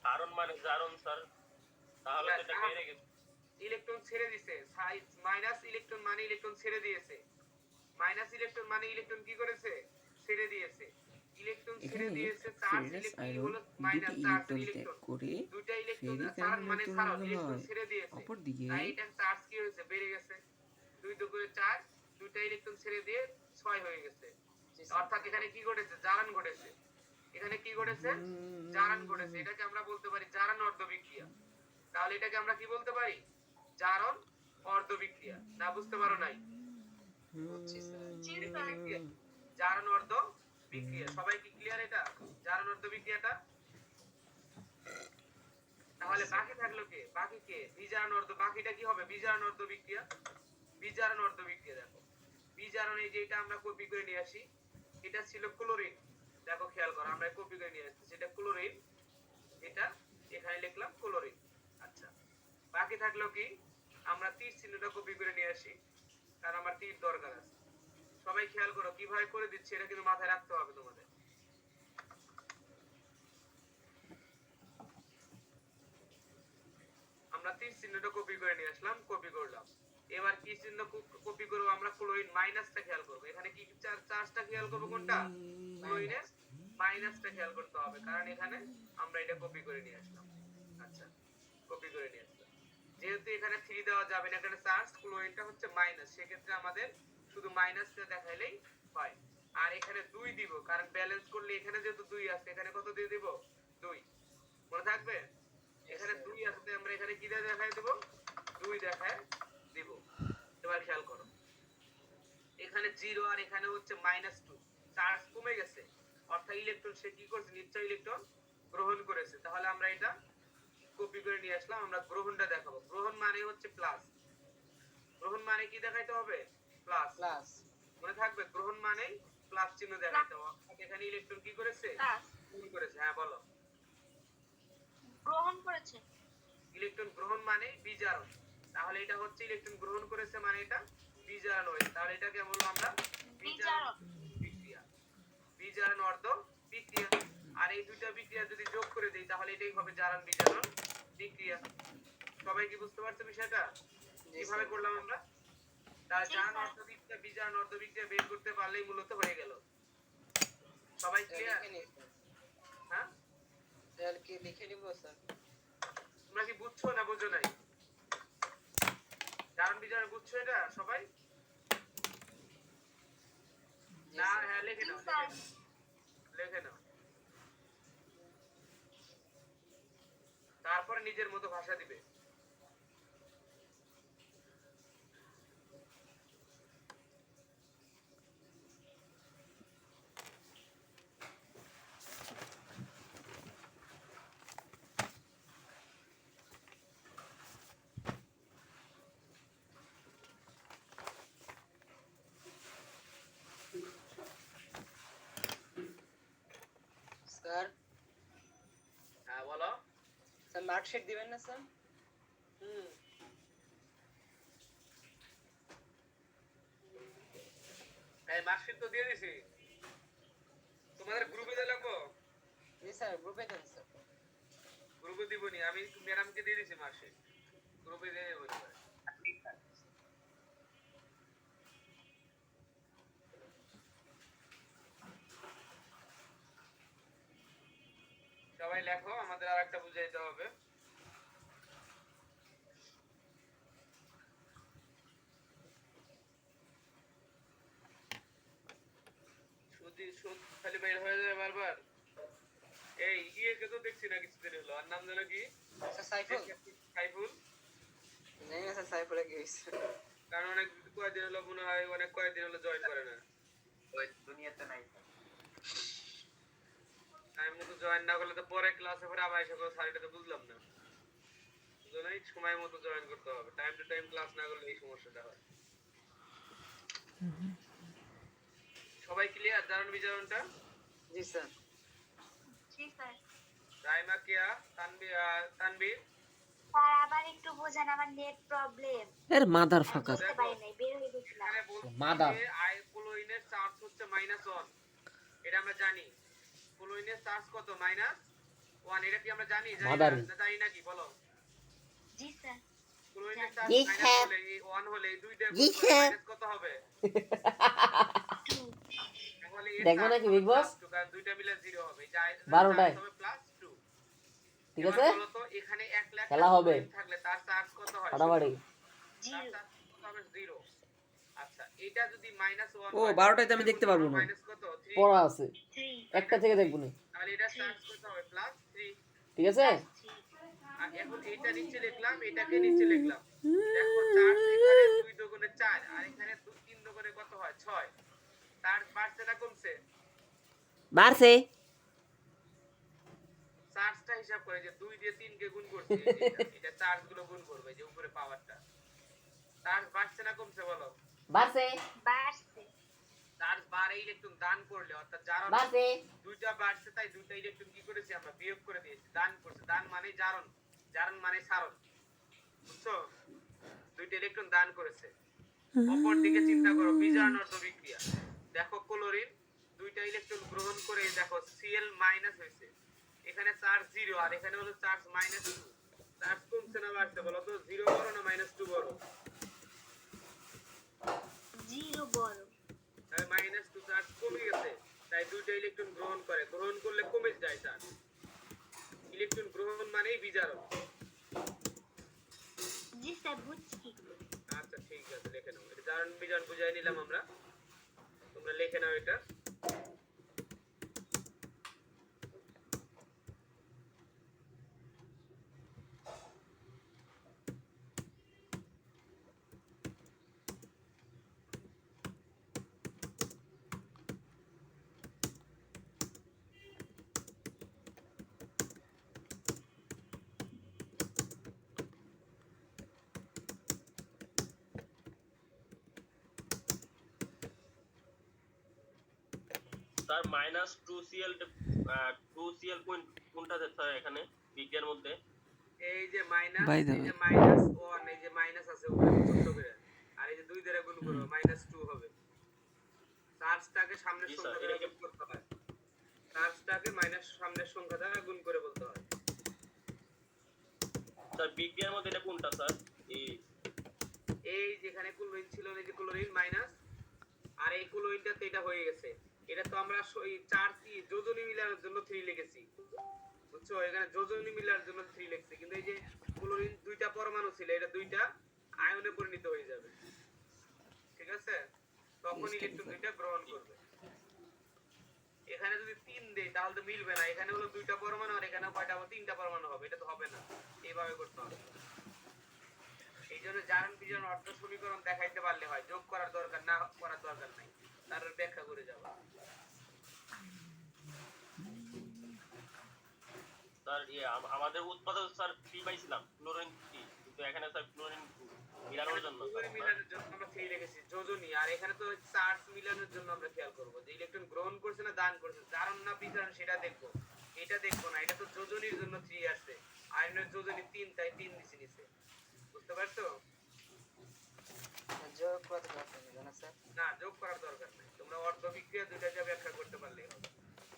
কারণ মানে জারণ স্যার, তাহলে তো এটা বেড়ে গেছে। ইলেকট্রন ছেড়ে দিয়েছে, মাইনাস ইলেকট্রন মানে ইলেকট্রন ছেড়ে দিয়েছে, মাইনাস ইলেকট্রন মানে ইলেকট্রন কি করেছে ছেড়ে দিয়েছে, ইলেকট্রন ছেড়ে এখানে দিয়েছে, চার্জ ফেরাস ইলেকট্রন আয়রন হলো দুটি মাইনাস চার্জ ইলেকট্রন ত্যাগ ইলেকট্রন, করে দুইটা ইলেকট্রন ফেরিক চার্জ আয়রনে মানে ছাড়ো পরিণত ইলেকট্রন হয়। ছেড়ে দিয়েছে, অপরদিকে তাই এটা চার্জ কি হয়েছে বেড়ে গেছে, 2 দুগুণে 4, দুইটা ইলেকট্রন ছেড়ে দিয়ে 6 হয়ে গেছে, অর্থাৎ এখানে কি ঘটেছে জারণ ঘটেছে, এখানে কি ঘটেছে জারণ ঘটেছে, এটাকে আমরা বলতে পারি জারণ অর্ধবিক্রিয়া। তাহলে এটাকে আমরা কি বলতে পারি জারণ অর্ধবিক্রিয়া, না বুঝতে পারো নাই? বুঝছি স্যার। এটা বিক্রিয়া জারণ অর্ধ বিক্রিয়া। সবাই কি ক্লিয়ার এটা জারণ অর্ধ বিক্রিয়াটা? তাহলে বাকি থাকলো কে? বাকি কে? বিজারণ অর্ধ। বাকিটা কি হবে? বিজারণ অর্ধ বিক্রিয়া। বিজারণ অর্ধ বিক্রিয়া দেখো, বিজারণ এই যে এটা আমরা কপি করে নিয়ে আসি, এটা ছিল ক্লোরিন। দেখো খেয়াল করো, আমরা কপি করে নিয়ে আসছি, সেটা ক্লোরিন, এটা এখানে লিখলাম ক্লোরিন। আচ্ছা, বাকি থাকলো কি? আমরা তীর চিহ্নটা কপি করে নিয়ে আসি, কারণ আমার তীর দরকার আছে। সবাই খেয়াল করো কিভাবে করে দিচ্ছি, এটা কিন্তু মাথায় রাখতে হবে তোমাদের। আমরা তীর চিহ্নটা কপি করে নিয়ে আসলাম, কপি করলাম। এবার কি চিহ্ন কপি করব? আমরা ক্লোরিন মাইনাসটা খেয়াল করব। এখানে কি চার্জটা খেয়াল করব? কোনটা? ক্লোরিনের মাইনাসটা খেয়াল করতে হবে, কারণ এখানে আমরা এটা কপি করে নিয়ে আসলাম। আচ্ছা, কপি করে নিয়ে আসলাম। যেহেতু এখানে 3 দেওয়া যাবে না, এখানে চার্জ ক্লোরিনটা হচ্ছে মাইনাস, সেক্ষেত্রে আমাদের শুধু মাইনাসটা দেখাইলেই হয়। আর এখানে 2 দিব, কারণ ব্যালেন্স করলে এখানে যেহেতু 2 আছে, এখানে কত দিয়ে দিব? 2। মনে থাকবে? এখানে 2 আছে, আমরা এখানে কি দিয়ে দেখাই দেব? 2 দেখায় দিব। এবার খেয়াল করো, এখানে 0 আর এখানে হচ্ছে -2, চার্জ কমে গেছে, অর্থাৎ ইলেকট্রন সে কি করছে? নিশ্চয়ই ইলেকট্রন গ্রহণ করেছে। তাহলে আমরা এটা কপি করে নিয়ে আসলাম, আমরা গ্রহণটা দেখাবো। গ্রহণ মানে হচ্ছে প্লাস। গ্রহণ মানে কি দেখাইতে হবে? প্লাস। প্লাস মনে থাকবে, গ্রহণ মানে প্লাস চিহ্ন দেখাইতে হবে। এখানে ইলেকট্রন কি করেছে? গ্রহণ করেছে। হ্যাঁ বলো। গ্রহণ করেছে। ইলেকট্রন গ্রহণ মানে বিজারণ। তাহলে এটা হচ্ছে ইলেকট্রন গ্রহণ করেছে, মানে এটা বিজারণ হয়েছে। তাহলে এটাকে বলবো আমরা বিজারণ বিক্রিয়া। বিজারণ অর্ধ বিক্রিয়া। আর এই দুইটা বিক্রিয়া যদি যোগ করে দেই, তাহলে এটাই হবে জারণ বিজারণ বিক্রিয়া। সবাই কি বুঝতে পারছো বিষয়টা? কিভাবে করলাম আমরা? তার জারণ অর্ধ বিক্রিয়া, বিজারণ অর্ধ বিক্রিয়া বের করতে পারলেই মূলত হয়ে গেল। সবাই ক্লিয়ার? হ্যাঁ, স্যার কি লিখে নিব স্যার? তোমরা কি বুঝছো না বুঝো নাই? জারণ বিজারণ বুঝছো এটা সবাই? না? হ্যাঁ, লিখে নাও, লিখে নাও। তারপরে নিজের মতো ভাষা দিবে। স্যার হ্যাঁ বলো। স্যার মার্কশিট দিবেন না স্যার? এই মার্কশিট তো দিয়ে দিছি, তোমাদের গ্রুপে দিয়ে লাগবো। জি স্যার, গ্রুপে দেন স্যার। গ্রুপে দিবনি, আমি ম্যাডামকে দিয়ে দিছি মার্কশিট, গ্রুপে দিয়ে দেবো। সবাই লেখো, আমাদের আর একটা বুঝাইতে হবে। সুদ খালি বের হয়ে যায় বারবার। এই ইয়েকে তো দেখছি না কিছুদিন হলো, আর নাম জানো কি? স্যার সাইফুল? সাইফুল। জানি না স্যার সাইফুলে কি হয়েছে। কারণ অনেক কয়েকদিন হলো, মনে হয় অনেক কয়েকদিন হলো জয়েন করে না। ওই দুনিয়াতে নাই। টাইম মতো জয়েন না করলে তো পরে ক্লাসে পরে আবার এসে স্যার এটা তো বুঝলাম না। বুঝলেই সময় মতো জয়েন করতে হবে, টাইম টু টাইম ক্লাস না করলে এই সমস্যাটা হয়। সবাই ক্লিয়ার জারণ বিজারণটা? জি স্যার। জি স্যার। রাইমা, কিয়া, তানবীর, তানবীর। স্যার আবার একটু বোঝান, আমার নেট প্রবলেম। এর মাদার ফাকার। বুঝতে পারি নাই, বের হয়ে গেছিলাম। এখানে বলছি মাদার। যে ক্লোরিনের চার্জ হচ্ছে -1, এটা আমরা জানি। ক্লোরিনের চার্জ কত? -1। এটা কি আমরা জানি? মাদার। জানি নাকি বলো? জি স্যার। ক্লোরিনের চার্জ জি -1 স্যার। হলে, এই 1 হলে এই দুইটা জি স্যার। মাইনাস কত হবে? তাহলে এর দেখবো চার্জ নাকি হবে বিগ বস? +2, কারণ দুইটা মিলে 0 হবে। যাই 12টায় হবে +2। ঠিক আছে, বলো তো এখানে 1 লাখ খেলা হবে। থাকলে তার চার্জ কত হয়? ফাটাফাটি। তার চার্জ কত হবে? 0। আচ্ছা, এটা যদি -1 ও 12টায় আমি দেখতে পারবো না, মাইনাস কত? 3। পড়া আছে, 3 একটা থেকে দেখবো না। তাহলে এটা চার্জ কত হবে? +3। ঠিক আছে, আর এখন এটা নিচে লিখলাম, এটাকে নিচে লিখলাম। দেখো চার্জ এখানে 2 দুগুণে 4, আর এখানে 3 দুগুণে করে কত হয় 6 চার্জ বাড়ছে না কমছে বাড়ছে চার্জটা হিসাব করে যে 2 দিয়ে 3 কে গুণ করছি এই যে এটা চার্জ গুলো গুণ করবে যে উপরে পাওয়ারটা চার্জ বাড়ছে না কমছে বলো বাড়ছে বাড়ছে চার্জ বাড়ে ইলেকট্রন দান করলে অর্থাৎ জারণ বাড়ছে দুইটা বাড়ছে তাই দুইটা ইলেকট্রন কি করেছি আমরা বিয়োগ করে দিয়েছি দান করছে দান মানে জারণ জারণ মানে সারণ বুঝছো দুইটা ইলেকট্রন দান করেছে অপর দিকে চিন্তা করো বিজারণ অর্ধ বিক্রিয়া দেখো ক্লোরিন দুইটা ইলেকট্রন গ্রহণ করে দেখো Cl মাইনাস হয়েছে এখানে চার্জ 0 আর এখানে হলো চার্জ -2 চার্জ কমছে না বাড়ছে বলো তো 0 বড় না -2 বড় 0 বড় তাই -2 চার্জ কমে গেছে তাই দুইটা ইলেকট্রন গ্রহণ করে গ্রহণ করলে কমে যায় চার্জ ইলেকট্রন গ্রহণ মানেই বিজারণ জি স্যার বুঝছি আচ্ছা ঠিক আছে লিখে নাও এটা জারণ বিজারণ বুঝাই নিলাম আমরা তোমরা লিখে নাও এটা স্যার -2cl 2cl কোনটাতে স্যার এখানে বিক্রিয়ার মধ্যে এই যে মাইনাস By the এই যে way. -1 এই যে মাইনাস আছে উপরে ছোট করে আর এই যে 2 দ্বারা গুণ করো -2 হবে চার্জটাকে সামনের জি সংখ্যা স্যার, দ্বারা এটাকে- গুণ করতে হয় চার্জটাকে মাইনাস সামনের সংখ্যা দ্বারা গুণ করে বলতে হয় স্যার বিক্রিয়ার মধ্যে এটা কোনটা স্যার এই যেখানে ক্লোরিন ছিল এই যে ক্লোরিন মাইনাস আর এই ক্লোরিনটাতে এটা হয়ে গেছে এটা তো আমরা এই চার্জ কি যোজনী মিলানোর জন্য 3 লিখেছি বুঝছো এখানে যোজনী মিলানোর জন্য 3 লিখছি কিন্তু এই যে ক্লোরিন দুইটা পরমাণু ছিল এটা দুইটা আয়নে পরিণত হয়ে যাবে ঠিক আছে তখন ইলেকট্রন দুইটা গ্রহণ করবে এখানে যদি 3 দেই তাহলে তো মিলবে না এখানে হলো দুইটা পরমাণু আর এখানে কয়টা হবে তিনটা পরমাণু হবে এটা তো হবে না এইভাবে করতে হবে এইজন্য জারণ বিজারণ অর্ধ সমীকরণ দেখাইতে পারলে হয় যোগ করার দরকার না করার দরকার নাই তার ব্যাখ্যা করে যাবা স্যার আমাদের উৎপাদক স্যার 3 পাইছিলাম ক্লোরিন 3 কিন্তু এখানে স্যার ক্লোরিন মিলানোর জন্য ক্লোরিন মিলানোর জন্য আমরা 3 লিখেছি যোজনী আর এখানে তো চার্জ মিলানোর জন্য আমরা খেয়াল করব যে ইলেকট্রন গ্রহণ করছে না দান করছে জারণ না বিজারণ সেটা দেখবো এটা দেখবো না এটা তো যোজনীর জন্য 3 আসছে আয়নের যোজনী 3 তাই 3 দিছি নিচে বুঝতে পারছো যোগ কত দরকার না স্যার না যোগ করার দরকার নেই তোমরা অর্ধ বিক্রিয়া দুইটা যা ব্যাখ্যা করতে পারলেই হবে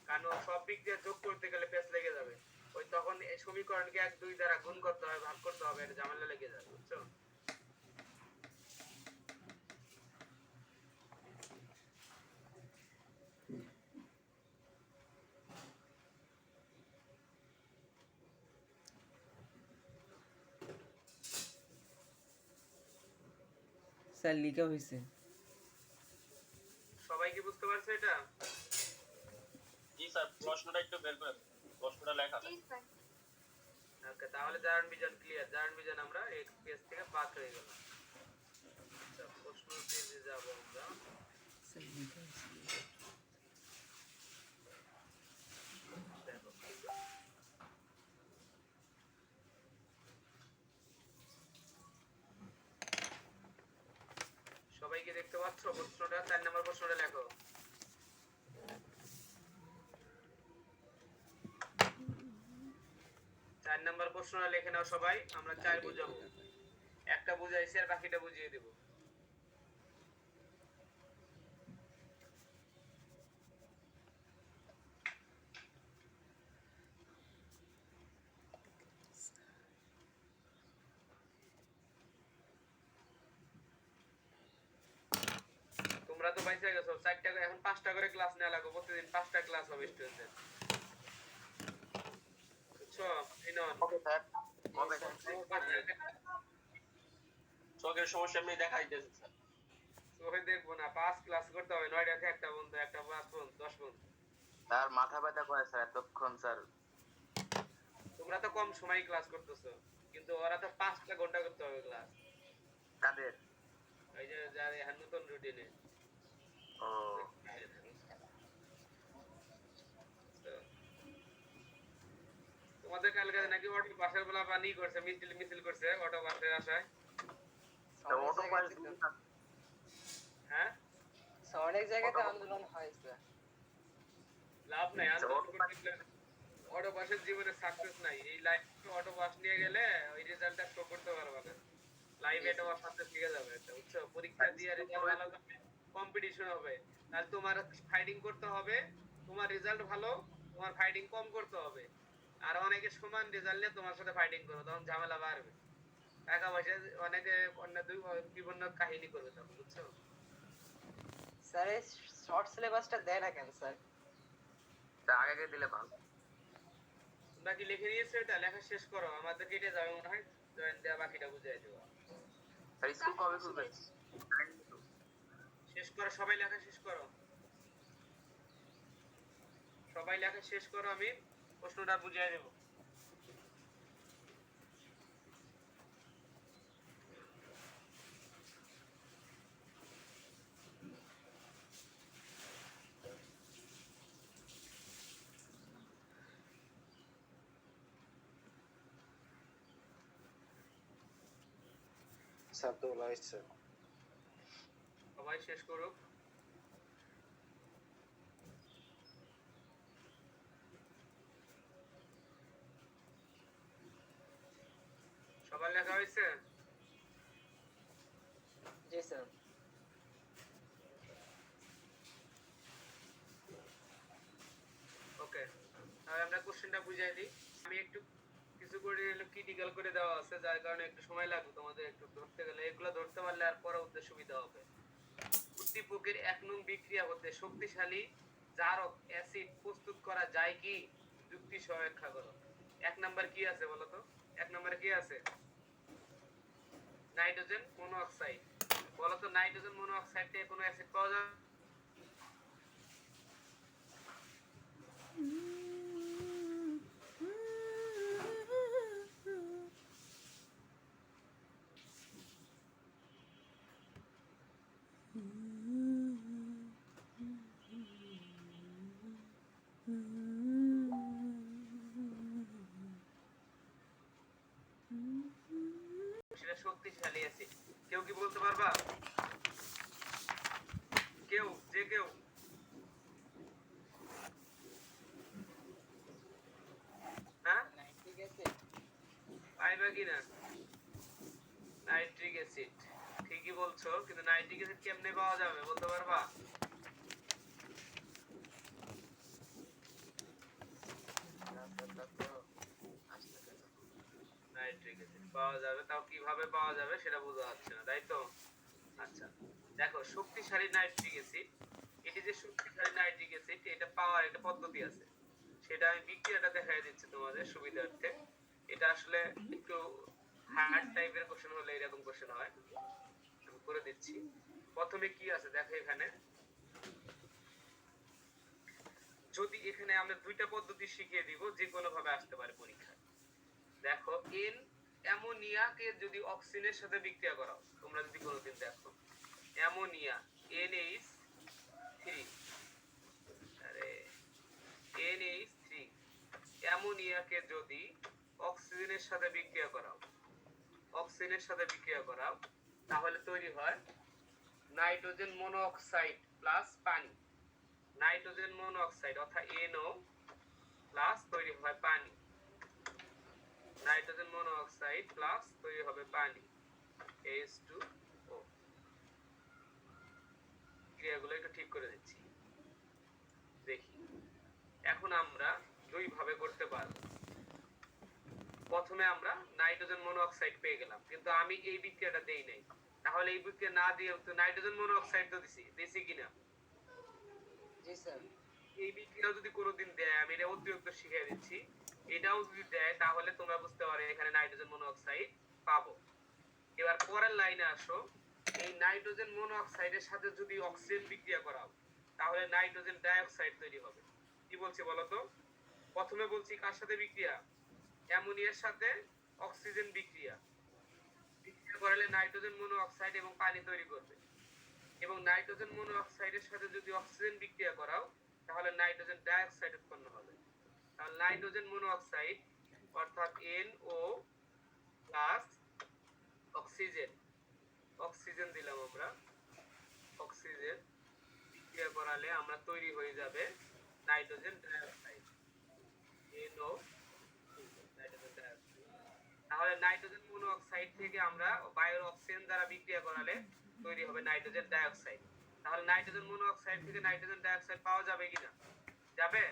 কারণ সব বিক্রিয়া যোগ করতে গেলে পেঁচ লেগে যাবে ওই তখন এই সমীকরণকে 1 2 দ্বারা গুণ করতে হবে ভাগ করতে হবে এটা ঝামেলা লেগে যাবে বুঝছো স্যার লিখা হয়েছে সবাই কি বুঝতে পারছো এটা জি স্যার প্রশ্নটা একটু বের করে প্রশ্নটা লেখা জি স্যার ওকে তাহলে জারণ বিজারণ ক্লিয়ার জারণ বিজারণ আমরা এক পেজ থেকে বাদ হয়ে গেল আচ্ছা প্রশ্ন পেজে যাব আমরা স্যার লিখা হয়েছে দেখো সবাইকে দেখতে পাচ্ছ প্রশ্নটা 4 নম্বর প্রশ্নটা লেখো চার নাম্বার প্রশ্নটা লিখে নাও সবাই আমরা 4 বুঝাবো একটা বুঝাইছি আর বাকিটা বুঝিয়ে দেব তোমরা তো বাইসা গেছো 4টা এখন 5টা করে ক্লাস নেওয়া লাগবে প্রতিদিন 5টা ক্লাস হবে স্টুডেন্টদের বুঝছো এই নাও ওকে স্যার ওকে চোখের সমস্যা এমনি দেখাই দিয়েছে স্যার চোখে দেখবো না 5 ক্লাস করতে হবে 9টা থেকে একটা বন্ধু একটা 5 বন্ধু 10 বন্ধু স্যার মাথা ব্যথা করে স্যার এতক্ষণ স্যার তোমরা তো কম সময় ক্লাস করতেছো কিন্তু ওরা তো 5টা ঘন্টা করতে হবে ক্লাস কাদের এই যে যারা এখন নতুন রুটিনে ও তোমাদের কালকে নাকি অটো পাশের বেলা পানি করছে, মিছিল মিছিল করছে অটো পাশের আশায়। অটো পাস হ্যাঁ, অনেক জায়গাতে আন্দোলন হয়েছে। লাভ নাই আন্দোলন অটো করতে গেলে। অটো পাসের জীবনে সাকসেস নাই। এই লাইফ অটো পাস নিয়ে গেলে ওই রেজাল্টটা শো করতে পারবে না। লাইভে এটা আমার সাথে শিখে যাবে এটা, বুঝছো? পরীক্ষা দিয়ে রেজাল্ট ভালো করবে, কম্পিটিশন হবে। তাহলে তোমার ফাইটিং করতে হবে, তোমার রেজাল্ট ভালো, তোমার ফাইটিং কম করতে হবে। আর অনেকে সমান রেজাল্ট নিয়ে তোমার সাথে ফাইটিং করবে, তখন ঝামেলা বাড়বে। টাকা পয়সা অনেকে অন্য দুই বিভিন্ন কাহিনী করবে তখন, বুঝছো? স্যার এই শর্ট সিলেবাসটা দেয় না কেন স্যার? আগে আগে দিলে ভালো। তোমরা কি লিখে নিয়েছো? এটা লেখা শেষ করো, আমাদের কেটে যাবে মনে হয়। জয়েন দেওয়া বাকিটা বুঝিয়ে দেবো। স্যার স্কুল কবে খুলবে? শেষ করো, সবাই লেখা শেষ করো, সবাই লেখা শেষ করো, আমি প্রশ্নটা বুঝিয়ে দেবো। সবাই শেষ করুক। সবার লেখা হয়েছে? জি স্যার। ওকে, তাহলে আমরা কোশ্চেনটা বুঝিয়ে দিই। আমি একটু কিছু করে ক্রিটিক্যাল করে দেওয়া আছে, যার কারণে একটু সময় লাগবে তোমাদের একটু ধরতে গেলে। এগুলো ধরতে পারলে আর পরবর্তী সুবিধা হবে। উদ্দীপকের 1 নং বিক্রিয়া হতে শক্তিশালী জারক অ্যাসিড প্রস্তুত করা যায় কি? যুক্তি সহ ব্যাখ্যা করো। 1 নাম্বার কি আছে বলো তো? 1 নম্বরে কি আছে? Nitrogen monoxide. বলো তো নাইট্রোজেন মনোঅক্সাইড থেকে কোনো অ্যাসিড পাওয়া যায়? সেটা শক্তিশালী অ্যাসিড। কেউ কি বলতে পারবা? কেউ, যে কেউ? হ্যাঁ, নাইট্রিক অ্যাসিড। পাইবা কিনা? নাইট্রিক অ্যাসিড ঠিকই বলছো, কিন্তু নাইট্রিক অ্যাসিড কেমনে পাওয়া যাবে বলতে পারবা? নাইট্রিক অ্যাসিড পাওয়া যাবে, তাও কিভাবে পাওয়া যাবে সেটা বোঝা যাচ্ছে না, তাই তো? আচ্ছা, দেখো শক্তিশালী নাইট্রিক অ্যাসিড, এটি যে শক্তিশালী নাইট্রিক অ্যাসিড, এটা পাওয়ার একটা পদ্ধতি আছে। সেটা আমি বিক্রিয়াটা দেখাই দিচ্ছি তোমাদের সুবিধার্থে। এটা আসলে একটু হার্ড টাইপের কোশ্চেন হলে এরকম কোশ্চেন হয়, আমি করে দিচ্ছি। প্রথমে কি আছে দেখো এখানে, যদি এখানে আমরা দুইটা পদ্ধতি শিখিয়ে দিব, যে কোনো ভাবে আসতে পারে পরীক্ষায়। দেখো এন অ্যামোনিয়াকে যদি অক্সিজেনের সাথে বিক্রিয়া করাও, তোমরা যদি কোনোদিন দেখো অ্যামোনিয়া NH3, আরে NH3 অ্যামোনিয়াকে যদি অক্সিজেনের সাথে বিক্রিয়া করাও, অক্সিজেনের সাথে বিক্রিয়া করাও, তাহলে তৈরি হয় নাইট্রোজেন মনোঅক্সাইড প্লাস পানি। নাইট্রোজেন মনোঅক্সাইড অর্থাৎ NO প্লাস তৈরি হয় পানি। নাইট্রোজেন মনোঅক্সাইড প্লাস তৈরি হবে পানি H2O। ক্রিয়াগুলো একটু ঠিক করে দিচ্ছি, দেখি। এখন আমরা দুই ভাবে করতে পারবো। প্রথমে আমরা নাইট্রোজেন মনোঅক্সাইড পেয়ে গেলাম, কিন্তু আমি এই বিক্রিয়াটা দেই নাই। তাহলে এই বিক্রিয়া না দিয়ে তো নাইট্রোজেন মনোঅক্সাইড তো দিছি কিনা? জি স্যার। এই বিক্রিয়াও যদি কোনোদিন দেয়, আমি এটা অতিরিক্ত শিখিয়ে দিচ্ছি, এটাও যদি দেয় তাহলে তোমরা বুঝতে পারো এখানে নাইট্রোজেন মনোঅক্সাইড পাবো। এবার পরের লাইনে আসো, এই নাইট্রোজেন মনোঅক্সাইডের সাথে যদি অক্সিজেন বিক্রিয়া করাও, তাহলে নাইট্রোজেন ডাইঅক্সাইড তৈরি হবে। কি বলছি বলো তো? প্রথমে বলছি কার সাথে বিক্রিয়া? অ্যামোনিয়ার সাথে অক্সিজেন বিক্রিয়া। বিক্রিয়া করলে নাইট্রোজেন মনোঅক্সাইড এবং পানি তৈরি করবে। এবং নাইট্রোজেন মনোঅক্সাইডের সাথে যদি অক্সিজেন বিক্রিয়া করাও তাহলে নাইট্রোজেন ডাইঅক্সাইড উৎপন্ন হবে। তাহলে নাইট্রোজেন মনোঅক্সাইড অর্থাৎ NO প্লাস অক্সিজেন, অক্সিজেন দিলাম আমরা, অক্সিজেন বিক্রিয়া করালে আমরা তৈরি হয়ে যাবে nitrogen dioxide, NO nitrogen dioxide. তাহলে নাইট্রোজেন মনোঅক্সাইড থেকে আমরা বায়ুর অক্সিজেন দ্বারা বিক্রিয়া করালে তৈরি হবে নাইট্রোজেন ডাইঅক্সাইড। তাহলে নাইট্রোজেন মনোঅক্সাইড থেকে নাইট্রোজেন ডাইঅক্সাইড পাওয়া যাবে কিনা? যাবে।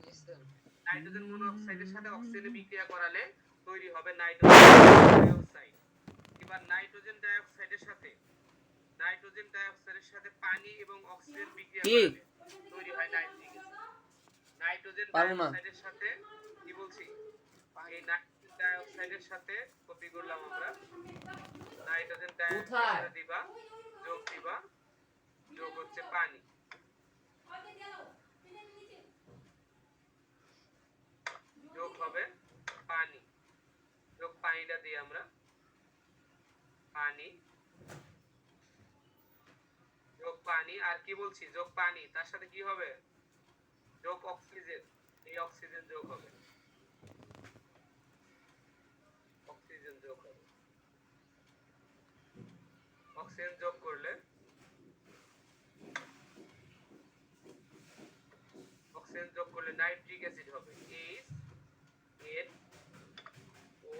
Yes, sir. নাইট্রোজেন মনোঅক্সাইডের সাথে অক্সিজেন বিক্রিয়া করালে তৈরি হবে নাইট্রোজেন ডাইঅক্সাইড। এবার নাইট্রোজেন ডাইঅক্সাইডের সাথে পানি এবং অক্সিজেন বিক্রিয়া কি? করলে তৈরি হয় নাইট্রিক অ্যাসিড। নাইট্রোজেন পারবো না। ডাইঅক্সাইডের সাথে কি বলছি, এই নাইট্রোজেন ডাইঅক্সাইডের সাথে কপি করলাম আমরা, নাইট্রোজেন ডাইঅক্সাইড দিবা, যোগ দিবা, যোগ হচ্ছে পানি, যোগ হবে পানি, যোগ পানিটা দিই আমরা, পানি, যোগ পানি, আর কি বলছি, যোগ পানি, তার সাথে কি হবে, যোগ অক্সিজেন, এই অক্সিজেন যোগ হবে, অক্সিজেন যোগ হবে, অক্সিজেন যোগ করলে নাইট্রিক অ্যাসিড হবে, HNO,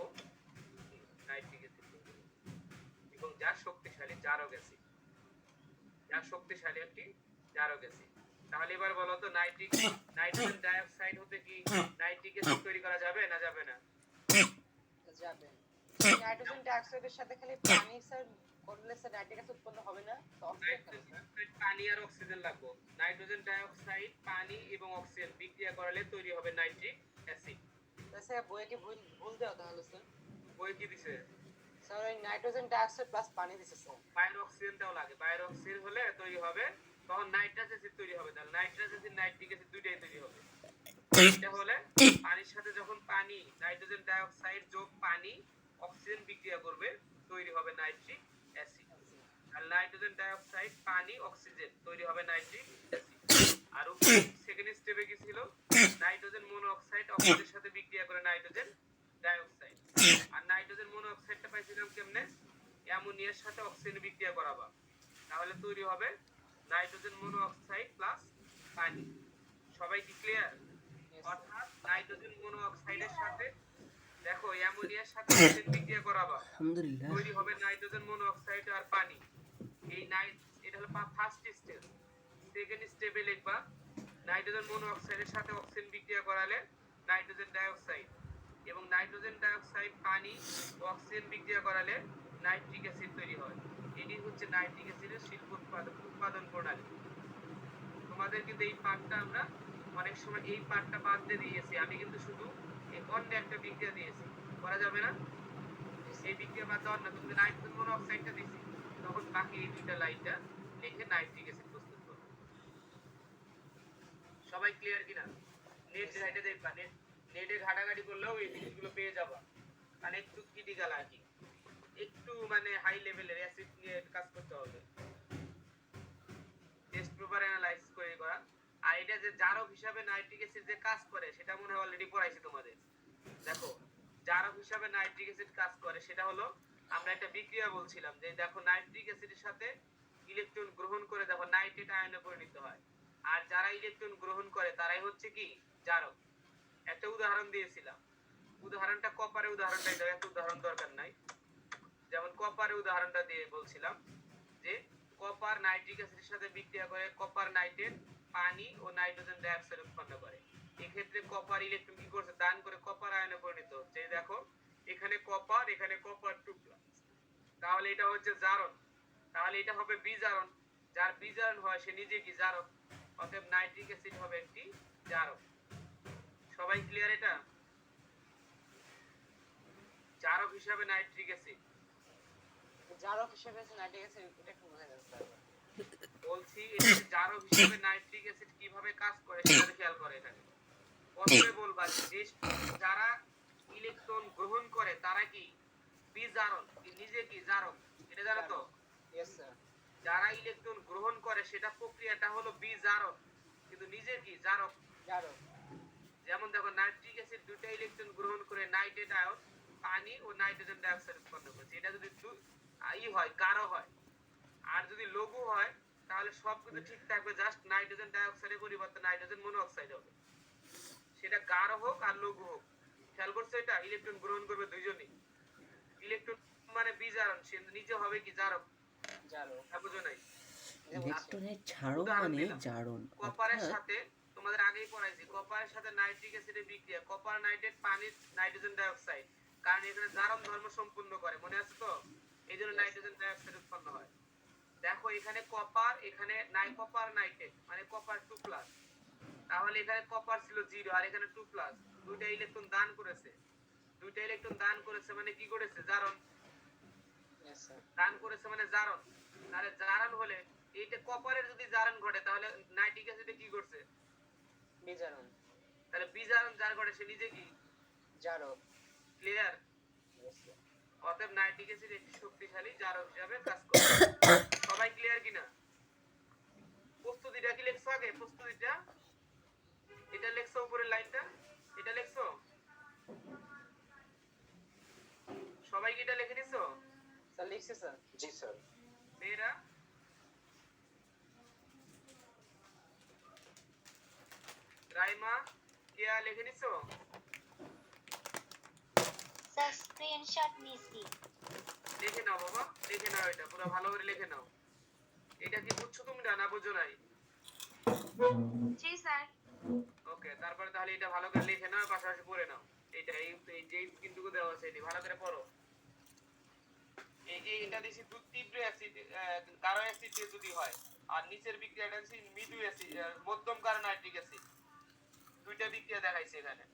নাইট্রিক অ্যাসিড, এবং যা শক্তিশালী জারক অ্যাসিড, যা শক্তিশালী একটি জারক অ্যাসিড। তাহলে এবার বলো তো নাইট্রোজেন ডাইঅক্সাইড হতে কি নাইট্রিক অ্যাসিড তৈরি করা যাবে না যাবে না? যাবে। নাইট্রোজেন ডাইঅক্সাইডের সাথে খালি পানি স্যার করলে স্যার নাইট্রিক অ্যাসিড উৎপন্ন হবে না, তো অক্সিজেন কেন স্যার? পানি আর অক্সিজেন লাগবে। নাইট্রোজেন ডাইঅক্সাইড পানি এবং অক্সিজেন বিক্রিয়া করালে তৈরি হবে নাইট্রিক অ্যাসিড। তো স্যার বইয়ে কি ভুল দেওয়া তাহলে স্যার? বই কি দিছে? স্যার ওই নাইট্রোজেন ডাইঅক্সাইড প্লাস পানি দিছে স্যার। বায়ুর অক্সিজেনটাও লাগে, বায়ুর অক্সিজেন হলে তৈরি হবে তখন নাইট্রাস অ্যাসিড তৈরি হবে। তাহলে নাইট্রাস অ্যাসিড নাইট্রিক অ্যাসিড দুইটাই তৈরি হবে। এটা হলে পানির সাথে যখন পানি নাইট্রোজেন ডাইঅক্সাইড যোগ পানি অক্সিজেন বিক্রিয়া করবে তৈরি হবে নাইট্রিক অ্যাসিড। আর নাইট্রোজেন ডাইঅক্সাইড পানি অক্সিজেন তৈরি হবে নাইট্রিক অ্যাসিড। আর সেকেন্ড স্টেপে কি ছিল, নাইট্রোজেন মনোঅক্সাইড অক্সিজেনের সাথে বিক্রিয়া করে নাইট্রোজেন ডাইঅক্সাইড। আর নাইট্রোজেন মনোঅক্সাইডটা পাইছিলাম কেমনে, অ্যামোনিয়ার সাথে অক্সিজেন বিক্রিয়া করাবা, তাহলে তৈরি হবে নাইট্রোজেন মনোঅক্সাইড প্লাস পানি। সবাই কি ক্লিয়ার? অর্থাৎ নাইট্রোজেন মনোঅক্সাইডের সাথে দেখো অ্যামোনিয়ার সাথে অক্সিজেন বিক্রিয়া করাবা, আলহামদুলিল্লাহ। তৈরি হবে নাইট্রোজেন মনোঅক্সাইড আর পানি। এটা হলো ফার্স্ট স্টেপ। সেকেন্ড স্টেপে লিখবা নাইট্রোজেন মনোঅক্সাইডের সাথে অক্সিজেন বিক্রিয়া করালে নাইট্রোজেন ডাইঅক্সাইড, এবং নাইট্রোজেন ডাইঅক্সাইড পানি ও অক্সিজেন বিক্রিয়া করালে নাইট্রিক অ্যাসিড তৈরি হয়। এটি হচ্ছে নাইট্রিক অ্যাসিডের শিল্প উৎপাদন প্রণালী। তোমাদের কিন্তু এই পার্টটা আমরা অনেক সময় এই পার্টটা বাদ দিয়ে দিয়েছি, আমি কিন্তু শুধু এই অন্য একটা বিক্রিয়া দিয়েছি, করা যাবে না? এই বিক্রিয়া বাদ দেওয়ার না, তুমি নাইট্রোজেন মনোঅক্সাইডটা দিয়েছি, তখন বাকি এই দুইটা লাইনটা লিখে নাইট্রিক অ্যাসিড প্রস্তুত করবে। সবাই ক্লিয়ার কিনা? নেট সাইডে দেখবা, নেটে ঘাটাঘাটি করলেও এই জিনিসগুলো পেয়ে যাবা, মানে একটু ক্রিটিক্যাল আর কি, একটু মানে হাই লেভেলের অ্যাসিড নিয়ে কাজ করতে হবে, টেস্ট পেপার অ্যানালাইসিস করে করা। আর এটা যে জারক হিসাবে নাইট্রিক অ্যাসিড যে কাজ করে সেটা মনে হয় অলরেডি পড়াইছি তোমাদের। দেখো জারক হিসাবে নাইট্রিক অ্যাসিড কাজ করে সেটা হলো, আমরা একটা বিক্রিয়া বলছিলাম যে দেখো নাইট্রিক অ্যাসিডের সাথে ইলেকট্রন গ্রহণ করে দেখো নাইট্রেট আয়নে পরিণত হয়, আর যারা ইলেকট্রন গ্রহণ করে তারাই হচ্ছে কি জারক। একটা উদাহরণ দিয়েছিলাম, উদাহরণটা কপারের উদাহরণটাই দাও, এত উদাহরণ দরকার নাই। যেমন কপারের উদাহরণটা দিয়ে বলছিলাম যে কপার নাইট্রিক অ্যাসিডের সাথে বিক্রিয়া করে কপার নাইট্রেট পানি ও নাইট্রোজেন ডাইঅক্সাইড উৎপন্ন করে। এক্ষেত্রে কপার ইলেকট্রন কি করছে, দান করে কপার আয়নে পরিণত হচ্ছে। এই দেখো এখানে কপার 2+, তাহলে এটা হচ্ছে জারণ। তাহলে এটা হবে বিজারণ, যার বিজারণ হয় সে নিজে কি জারক, অতএব নাইট্রিক অ্যাসিড হবে একটি জারক। সবাই ক্লিয়ার? এটা জারক হিসাবে নাইট্রিক অ্যাসিড, জারক হিসেবে নাইট্রিক অ্যাসিড এটা একটু বোঝা যাচ্ছে স্যার। বলছি এটা জারক হিসাবে নাইট্রিক অ্যাসিড কিভাবে কাজ করে সেটা খেয়াল করে। এখানে প্রথমে বলবা যে যারা ইলেকট্রন গ্রহণ করে তারা কি বিজারণ, নিজে কি জারক, এটা জানো তো? Yes sir. যারা ইলেকট্রন গ্রহণ করে সেটা প্রক্রিয়াটা হলো বিজারক, কিন্তু নিজে কি জারক। জারো যেমন দেখো নাইট্রিক অ্যাসিড দুইটা ইলেকট্রন গ্রহণ করে নাইট্রেট আয়ন পানি ও নাইট্রোজেন ডাইঅক্সাইড উৎপন্ন করছে। এটা যদি হয় গাঢ় হয়, আর যদি লঘু হয় তাহলে সবকিছু ঠিক থাকবে, জাস্ট নাইট্রোজেন ডাইঅক্সাইডের পরিবর্তে নাইট্রোজেন মনোঅক্সাইড হবে। সেটা গাঢ় হোক আর লঘু হোক, খেয়াল করছো এটা? ইলেকট্রন গ্রহণ করবে দুইজনই। ইলেকট্রন মানে বিজারণ, সে নিজে হবে কি জারক। জারো বুঝো নাই? ইলেকট্রনের ছাড়ন উদাহরণ মানে দিলাম। জারণ, কপারের অর্থাৎ সাথে তোমাদের আগেই পড়াইছি, কপারের সাথে নাইট্রিক অ্যাসিডের বিক্রিয়া, কপার নাইট্রেট পানির নাইট্রোজেন ডাইঅক্সাইড, কারণ এখানে জারণ ধর্ম সম্পূর্ণ করে, মনে আছে তো? এই জন্য নাইট্রোজেন ডাইঅক্সাইড উৎপন্ন হয়। দেখো এখানে কপার, এখানে কপার নাইট্রেট মানে কপার 2+, তাহলে এখানে কপার ছিল 0 আর এখানে 2+, দুইটা ইলেকট্রন দান করেছে। দুইটা ইলেকট্রন দান করেছে মানে কি করেছে? জারণ। यस सर দান করেছে মানে জারণ। তাহলে জারণ হলে এইটা কপারের যদি জারণ ঘটে তাহলে নাইট্রিক অ্যাসিডে কি করছে? বিজারণ তাহলে বিজারণ যার ঘটে সে নিজে কি? জারো ক্লিয়ার? यस सर অতএব নাইট্রিক অ্যাসিড একটি শক্তিশালী জারক হিসেবে কাজ করে। সবাই ক্লিয়ার কিনা? প্রস্তুতিটা কি লেখছো আগে? প্রস্তুতিটা এটা লেখছো, উপরের লাইনটা এটা লেখছো? সবাই কি এটা লিখে নিছো? सर लिख से सर জি স্যার। মেয়েরা রাইমা কেয়া লিখে নিছো? স্যার স্ক্রিনশট নিছি। লিখে নাও বাবা, লিখে নাও, এটা পুরো ভালো করে লিখে নাও। এটা কি বুঝছো তোমরা না বুঝো নাই? জি স্যার। ওকে, তারপরে তাহলে এটা ভালো করে লিখে নাও, পাশাপাশি পড়ে নাও। এটা এই যে স্ক্রিনটুকু দেওয়া আছে এটি ভালো করে পড়ো। এটা দিছি তীব্র অ্যাসিড, গাঢ় অ্যাসিড যদি হয়, আর নিচের বিক্রিয়াটা দিছি মৃদু অ্যাসিড, মধ্যম গাঢ় নাইট্রিক অ্যাসিড। দুইটা বিক্রিয়া দেখাইছে এখানে।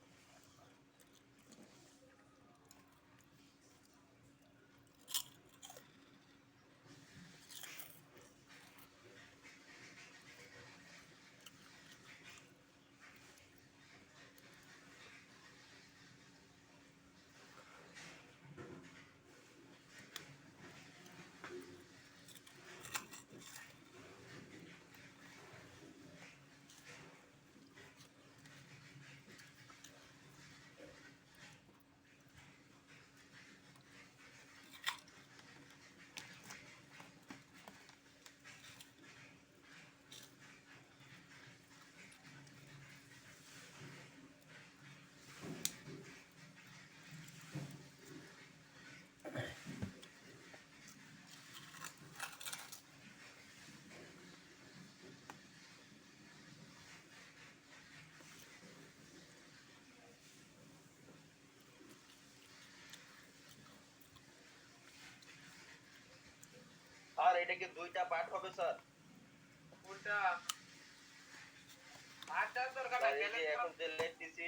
আর এটা কি দুইটা পার্ট হবে স্যার? কোনটা? আটটা দরকার স্যার নাই, এই যে এখন যে লেট দিছি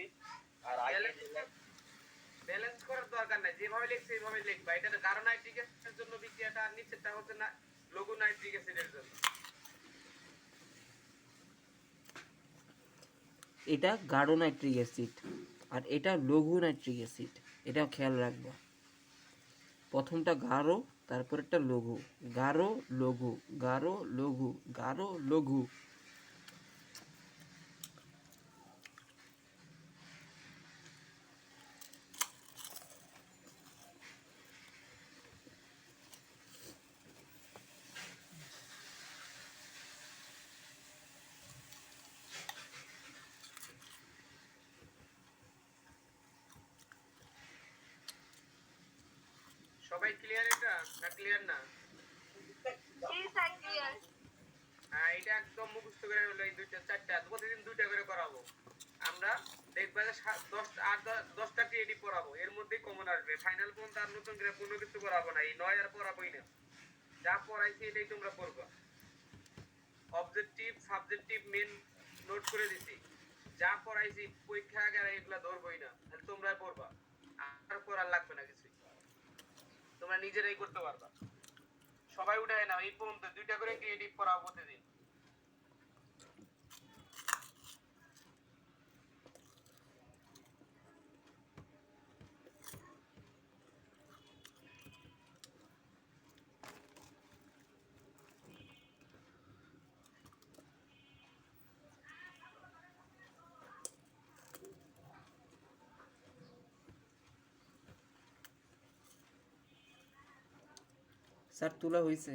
আর আগে যে ব্যালেন্স করার দরকার নাই, যেভাবে লিখছে এইভাবে লিখবা। এটা গাঢ় নাইট্রিক অ্যাসিডের জন্য বিক্রিয়াটা, আর নিচেরটা হচ্ছে না লঘু নাইট্রিক অ্যাসিডের জন্য। এটা গাঢ় নাইট্রিক অ্যাসিড আর এটা লঘু নাইট্রিক অ্যাসিড, এটা খেয়াল রাখবা। প্রথমটা গাঢ়, তারপরেরটা লঘু, গাঢ় লঘু, গাঢ় লঘু, গাঢ় লঘু। সবাই ক্লিয়ার? এটা না ক্লিয়ার না? জি স্যার ক্লিয়ার। হ্যাঁ, এটা একদম মুখস্থ করে হলো। এই দুইটা চারটা প্রতিদিন দুইটা করে করাবো আমরা। দেখবা যে 10টা ক্রিয়েটিভ পড়াবো, এর মধ্যেই কমন আসবে। ফাইনাল পর্যন্ত আর নতুন করে কোনো কিছু পড়াবো না, এই 9 আর পড়াবোই না। যা পড়াইছি এটাই তোমরা পড়বা। অবজেক্টিভ সাবজেক্টিভ মেন নোট করে দিছি, যা পড়াইছি পরীক্ষা আগে আর এগুলা ধরবই না, তাহলে তোমরা পড়বা, আর পড়ার লাগবে না কিছু, তোমরা নিজেরাই করতে পারবা। সবাই উঠায় নাও, এই পর্যন্ত 2টা করে ক্রিয়েটিভ পড়াবো প্রতিদিন। স্যার তোলা হয়েছে